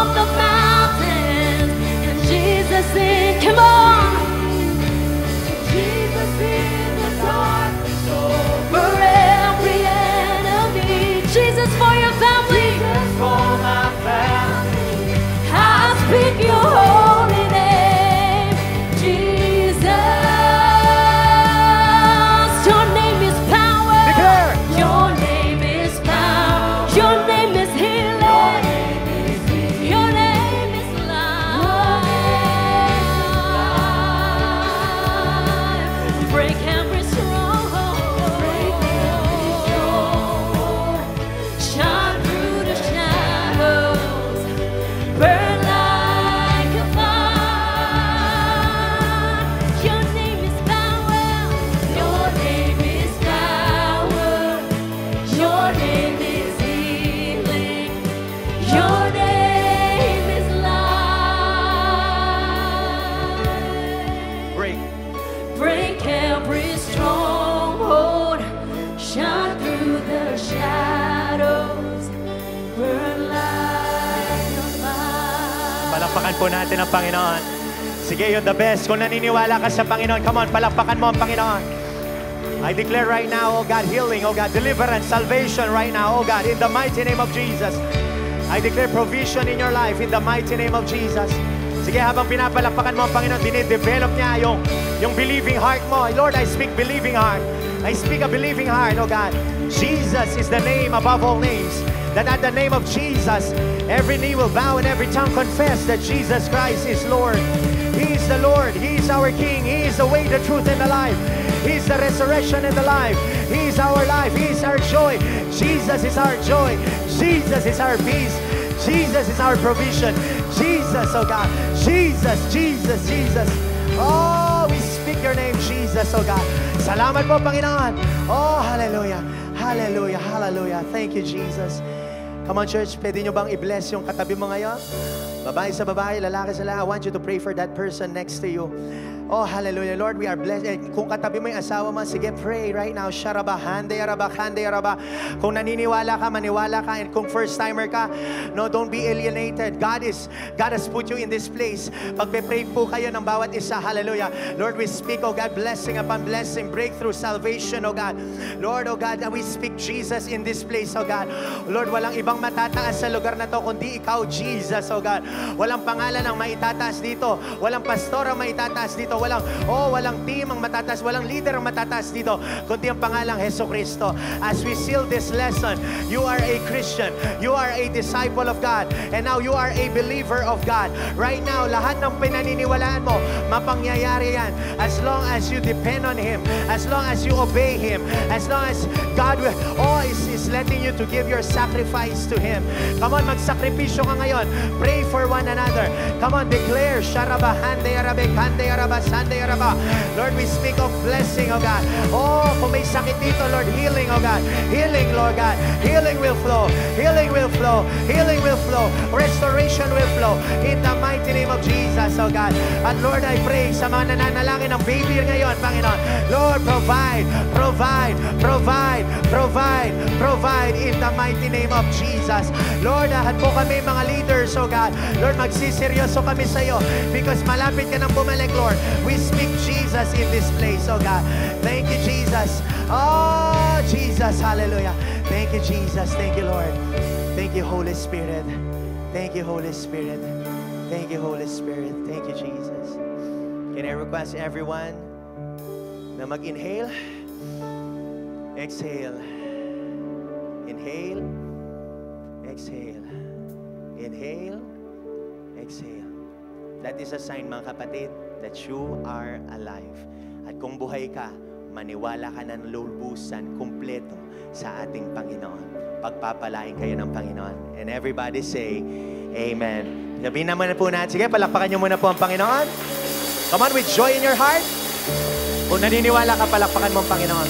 S4: po natin ang Panginoon. Sige, you're the best. Kung naniniwala ka sa Panginoon, come on, palakpakan mo ang Panginoon. I declare right now, oh God, healing, oh God, deliverance, salvation right now, oh God, in the mighty name of Jesus. I declare provision in your life in the mighty name of Jesus. Sige, habang pinapalakpakan mo ang Panginoon, dinidevelop niya yung believing heart mo. Lord, I speak believing heart. I speak a believing heart, oh God. Jesus is the name above all names. That at the name of Jesus, every knee will bow and every tongue confess that Jesus Christ is Lord. He is the Lord. He is our King. He is the way, the truth, and the life. He is the resurrection and the life. He is our life. He is our joy. Jesus is our joy. Jesus is our peace. Jesus is our provision. Jesus, oh God. Jesus, Jesus, Jesus. Oh, we speak your name, Jesus, oh God. Salamat po, Panginoon. Oh, hallelujah. Hallelujah, hallelujah. Thank you, Jesus. Come on, church, pwede nyo bang i-bless yung katabi mo ngayon? Babae sa babae, lalaki sa lalaki. I want you to pray for that person next to you. Oh, hallelujah. Lord, we are blessed. Kung katabi mo yung asawa mo, sige, pray right now. Sharaba, hande, araba, hande, araba. Kung naniniwala ka, maniwala ka. And kung first-timer ka, no, don't be alienated. God has put you in this place. Pagpe-pray po kayo ng bawat isa. Hallelujah. Lord, we speak, oh God, blessing upon blessing, breakthrough, salvation, oh God. Lord, oh God, we speak Jesus in this place, oh God. Lord, walang ibang matataas sa lugar na to, kundi ikaw, Jesus, oh God. Walang pangalan ang maitataas dito. Walang pastor ang maitataas dito. Walang team ang matataas, walang leader ang matataas dito, kundi ang pangalang Jesucristo. As we seal this lesson, you are a Christian, you are a disciple of God, and now you are a believer of God. Right now, lahat ng pinaniniwalaan mo, mapangyayari yan. As long as you depend on Him, as long as you obey Him, as long as God is letting you to give your sacrifice to Him. Come on, magsakripisyo ka ngayon. Pray for one another. Come on, declare, Sharaba, Hande, Arabe, Hande, Araba, Sunday, Araba. Lord, we speak of blessing, oh God. Oh, kung may sakit dito, Lord, healing, oh God. Healing, Lord God. Healing will flow. Healing will flow. Healing will flow. Restoration will flow. In the mighty name of Jesus, oh God. At Lord, I pray sa mga nananalangin ng baby ngayon, Panginoon. Lord, provide, provide, provide, provide, provide in the mighty name of Jesus. Lord, lahat po kami mga leaders, oh God. Lord, magsiseryoso kami sa iyo because malapit ka nang bumalik, Lord. We speak Jesus in this place, oh God. Thank you, Jesus. Oh, Jesus. Hallelujah. Thank you, Jesus. Thank you, Lord. Thank you, Holy Spirit. Thank you, Holy Spirit. Thank you, Holy Spirit. Thank you, Jesus. Can I request everyone na mag-inhale? Exhale. Inhale. Exhale. Inhale. Exhale. That is a sign, mga kapatid, that you are alive. At kung buhay ka, maniwala ka ng lulubusan, kumpleto sa ating Panginoon. Pagpapalain kayo ng Panginoon. And everybody say, Amen. Sabihin naman na po natin. Sige, palakpakan nyo muna po ang Panginoon. Come on, with joy in your heart. Kung naniniwala ka, palakpakan mo ang Panginoon.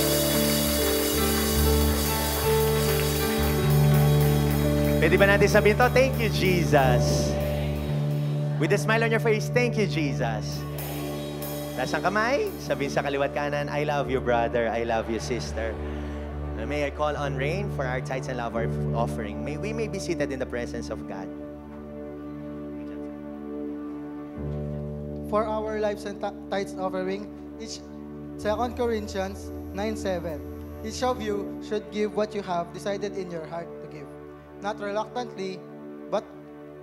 S4: Pwede ba natin sabihin to? Thank you, Jesus. With a smile on your face, thank you, Jesus. Taas ang kamay, sabihin sa kaliwat kanan, I love you, brother. I love you, sister. And may I call on rain for our tithes and love offering. We may be seated in the presence of God.
S6: For our lives and tithes offering, 2 Corinthians 9:7. Each of you should give what you have decided in your heart to give, not reluctantly, but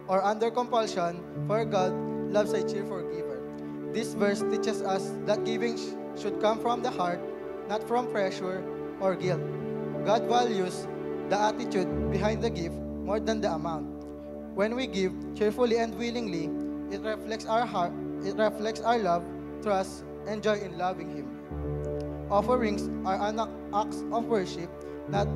S6: or under compulsion, for God loves a cheerful giver. This verse teaches us that giving should come from the heart, not from pressure or guilt. God values the attitude behind the gift more than the amount. When we give cheerfully and willingly, it reflects our heart, it reflects our love, trust, and joy in loving Him. Offerings are an acts of worship, not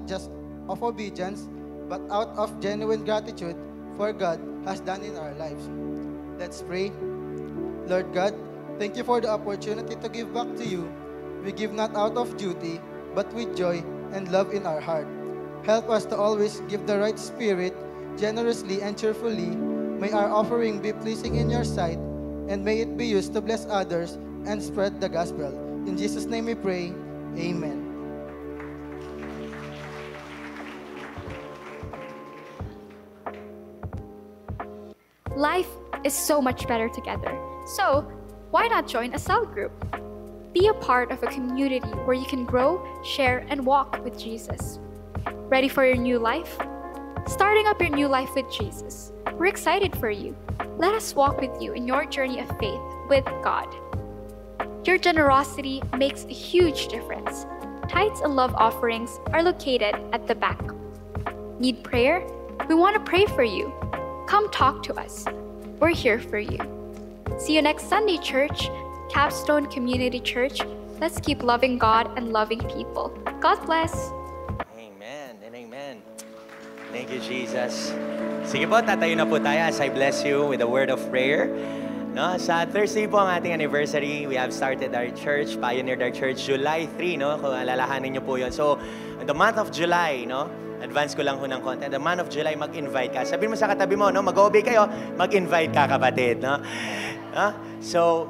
S6: just of obedience, but out of genuine gratitude for God has done in our lives. Let's pray. Lord God, thank you for the opportunity to give back to you. We give not out of duty, but with joy and love in our heart. Help us to always give the right spirit, generously and cheerfully. May our offering be pleasing in your sight, and may it be used to bless others and spread the gospel. In Jesus' name we pray. Amen.
S7: Life is so much better together. So, why not join a cell group? Be a part of a community where you can grow, share, and walk with Jesus. Ready for your new life? Starting up your new life with Jesus. We're excited for you. Let us walk with you in your journey of faith with God. Your generosity makes a huge difference. Tithes and love offerings are located at the back. Need prayer? We want to pray for you. Come talk to us. We're here for you. See you next Sunday, church. Capstone Community Church. Let's keep loving God and loving people. God bless.
S4: Amen and amen. Thank you, Jesus. Sige po, tatayo na po tayo as I bless you with a word of prayer. No, sa Thursday po ang ating anniversary. We have started our church, pioneered our church, July 3, no? Kung alalahanin niyo po yun. So, in the month of July, no? Advance ko lang ho ng konti. In the month of July, mag-invite ka. Sabihin mo sa katabi mo, no? Mag-obey kayo, mag-invite ka, kapatid, no? So,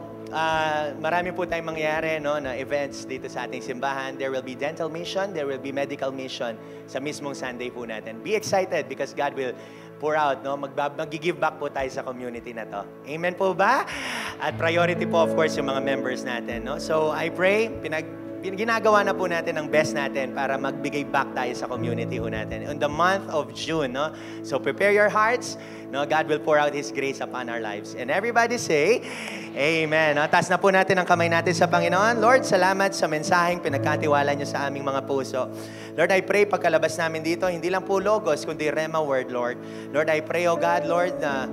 S4: marami po tayong mangyayari, no, na events dito sa ating simbahan. There will be dental mission, there will be medical mission sa mismong Sunday po natin. Be excited because God will pour out, no? Mag-give back po tayo sa community na to. Amen po ba? At priority po, of course, yung mga members natin, no? So, I pray, ginagawa na po natin ang best natin para magbigay back tayo sa community ho natin. In the month of June, no? So, prepare your hearts. No, God will pour out His grace upon our lives. And everybody say, Amen. No, taas na po natin ang kamay natin sa Panginoon. Lord, salamat sa mensaheng pinagkatiwala niyo sa aming mga puso. Lord, I pray pagkalabas namin dito, hindi lang po logos, kundi Rema word, Lord. Lord, I pray, oh God, Lord, na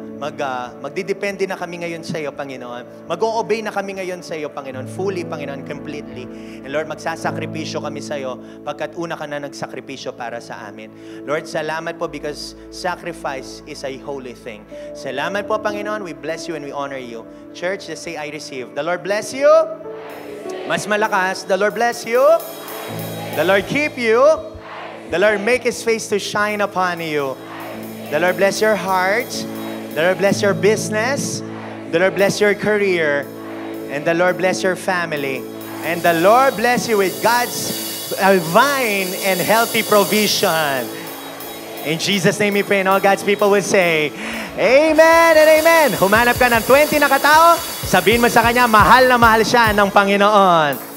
S4: magdidepende na kami ngayon sa iyo, Panginoon. Mag-o-obey na kami ngayon sa iyo, Panginoon. Fully, Panginoon, completely. And Lord, magsasakripisyo kami sa iyo pagkat una ka na nagsakripisyo para sa amin. Lord, salamat po because sacrifice is a holy thing. Salamat po, Panginoon. We bless you and we honor you. Church, just say, I receive. The Lord bless you. Mas malakas. The Lord bless you. The Lord keep you. The Lord make His face to shine upon you. The Lord bless your heart. The Lord bless your business. The Lord bless your career. And the Lord bless your family. And the Lord bless you with God's divine and healthy provision. In Jesus' name we pray, and all God's people will say, Amen and Amen. Humanap ka ng 20 na katao, sabihin mo sa kanya, mahal na mahal siya ng Panginoon.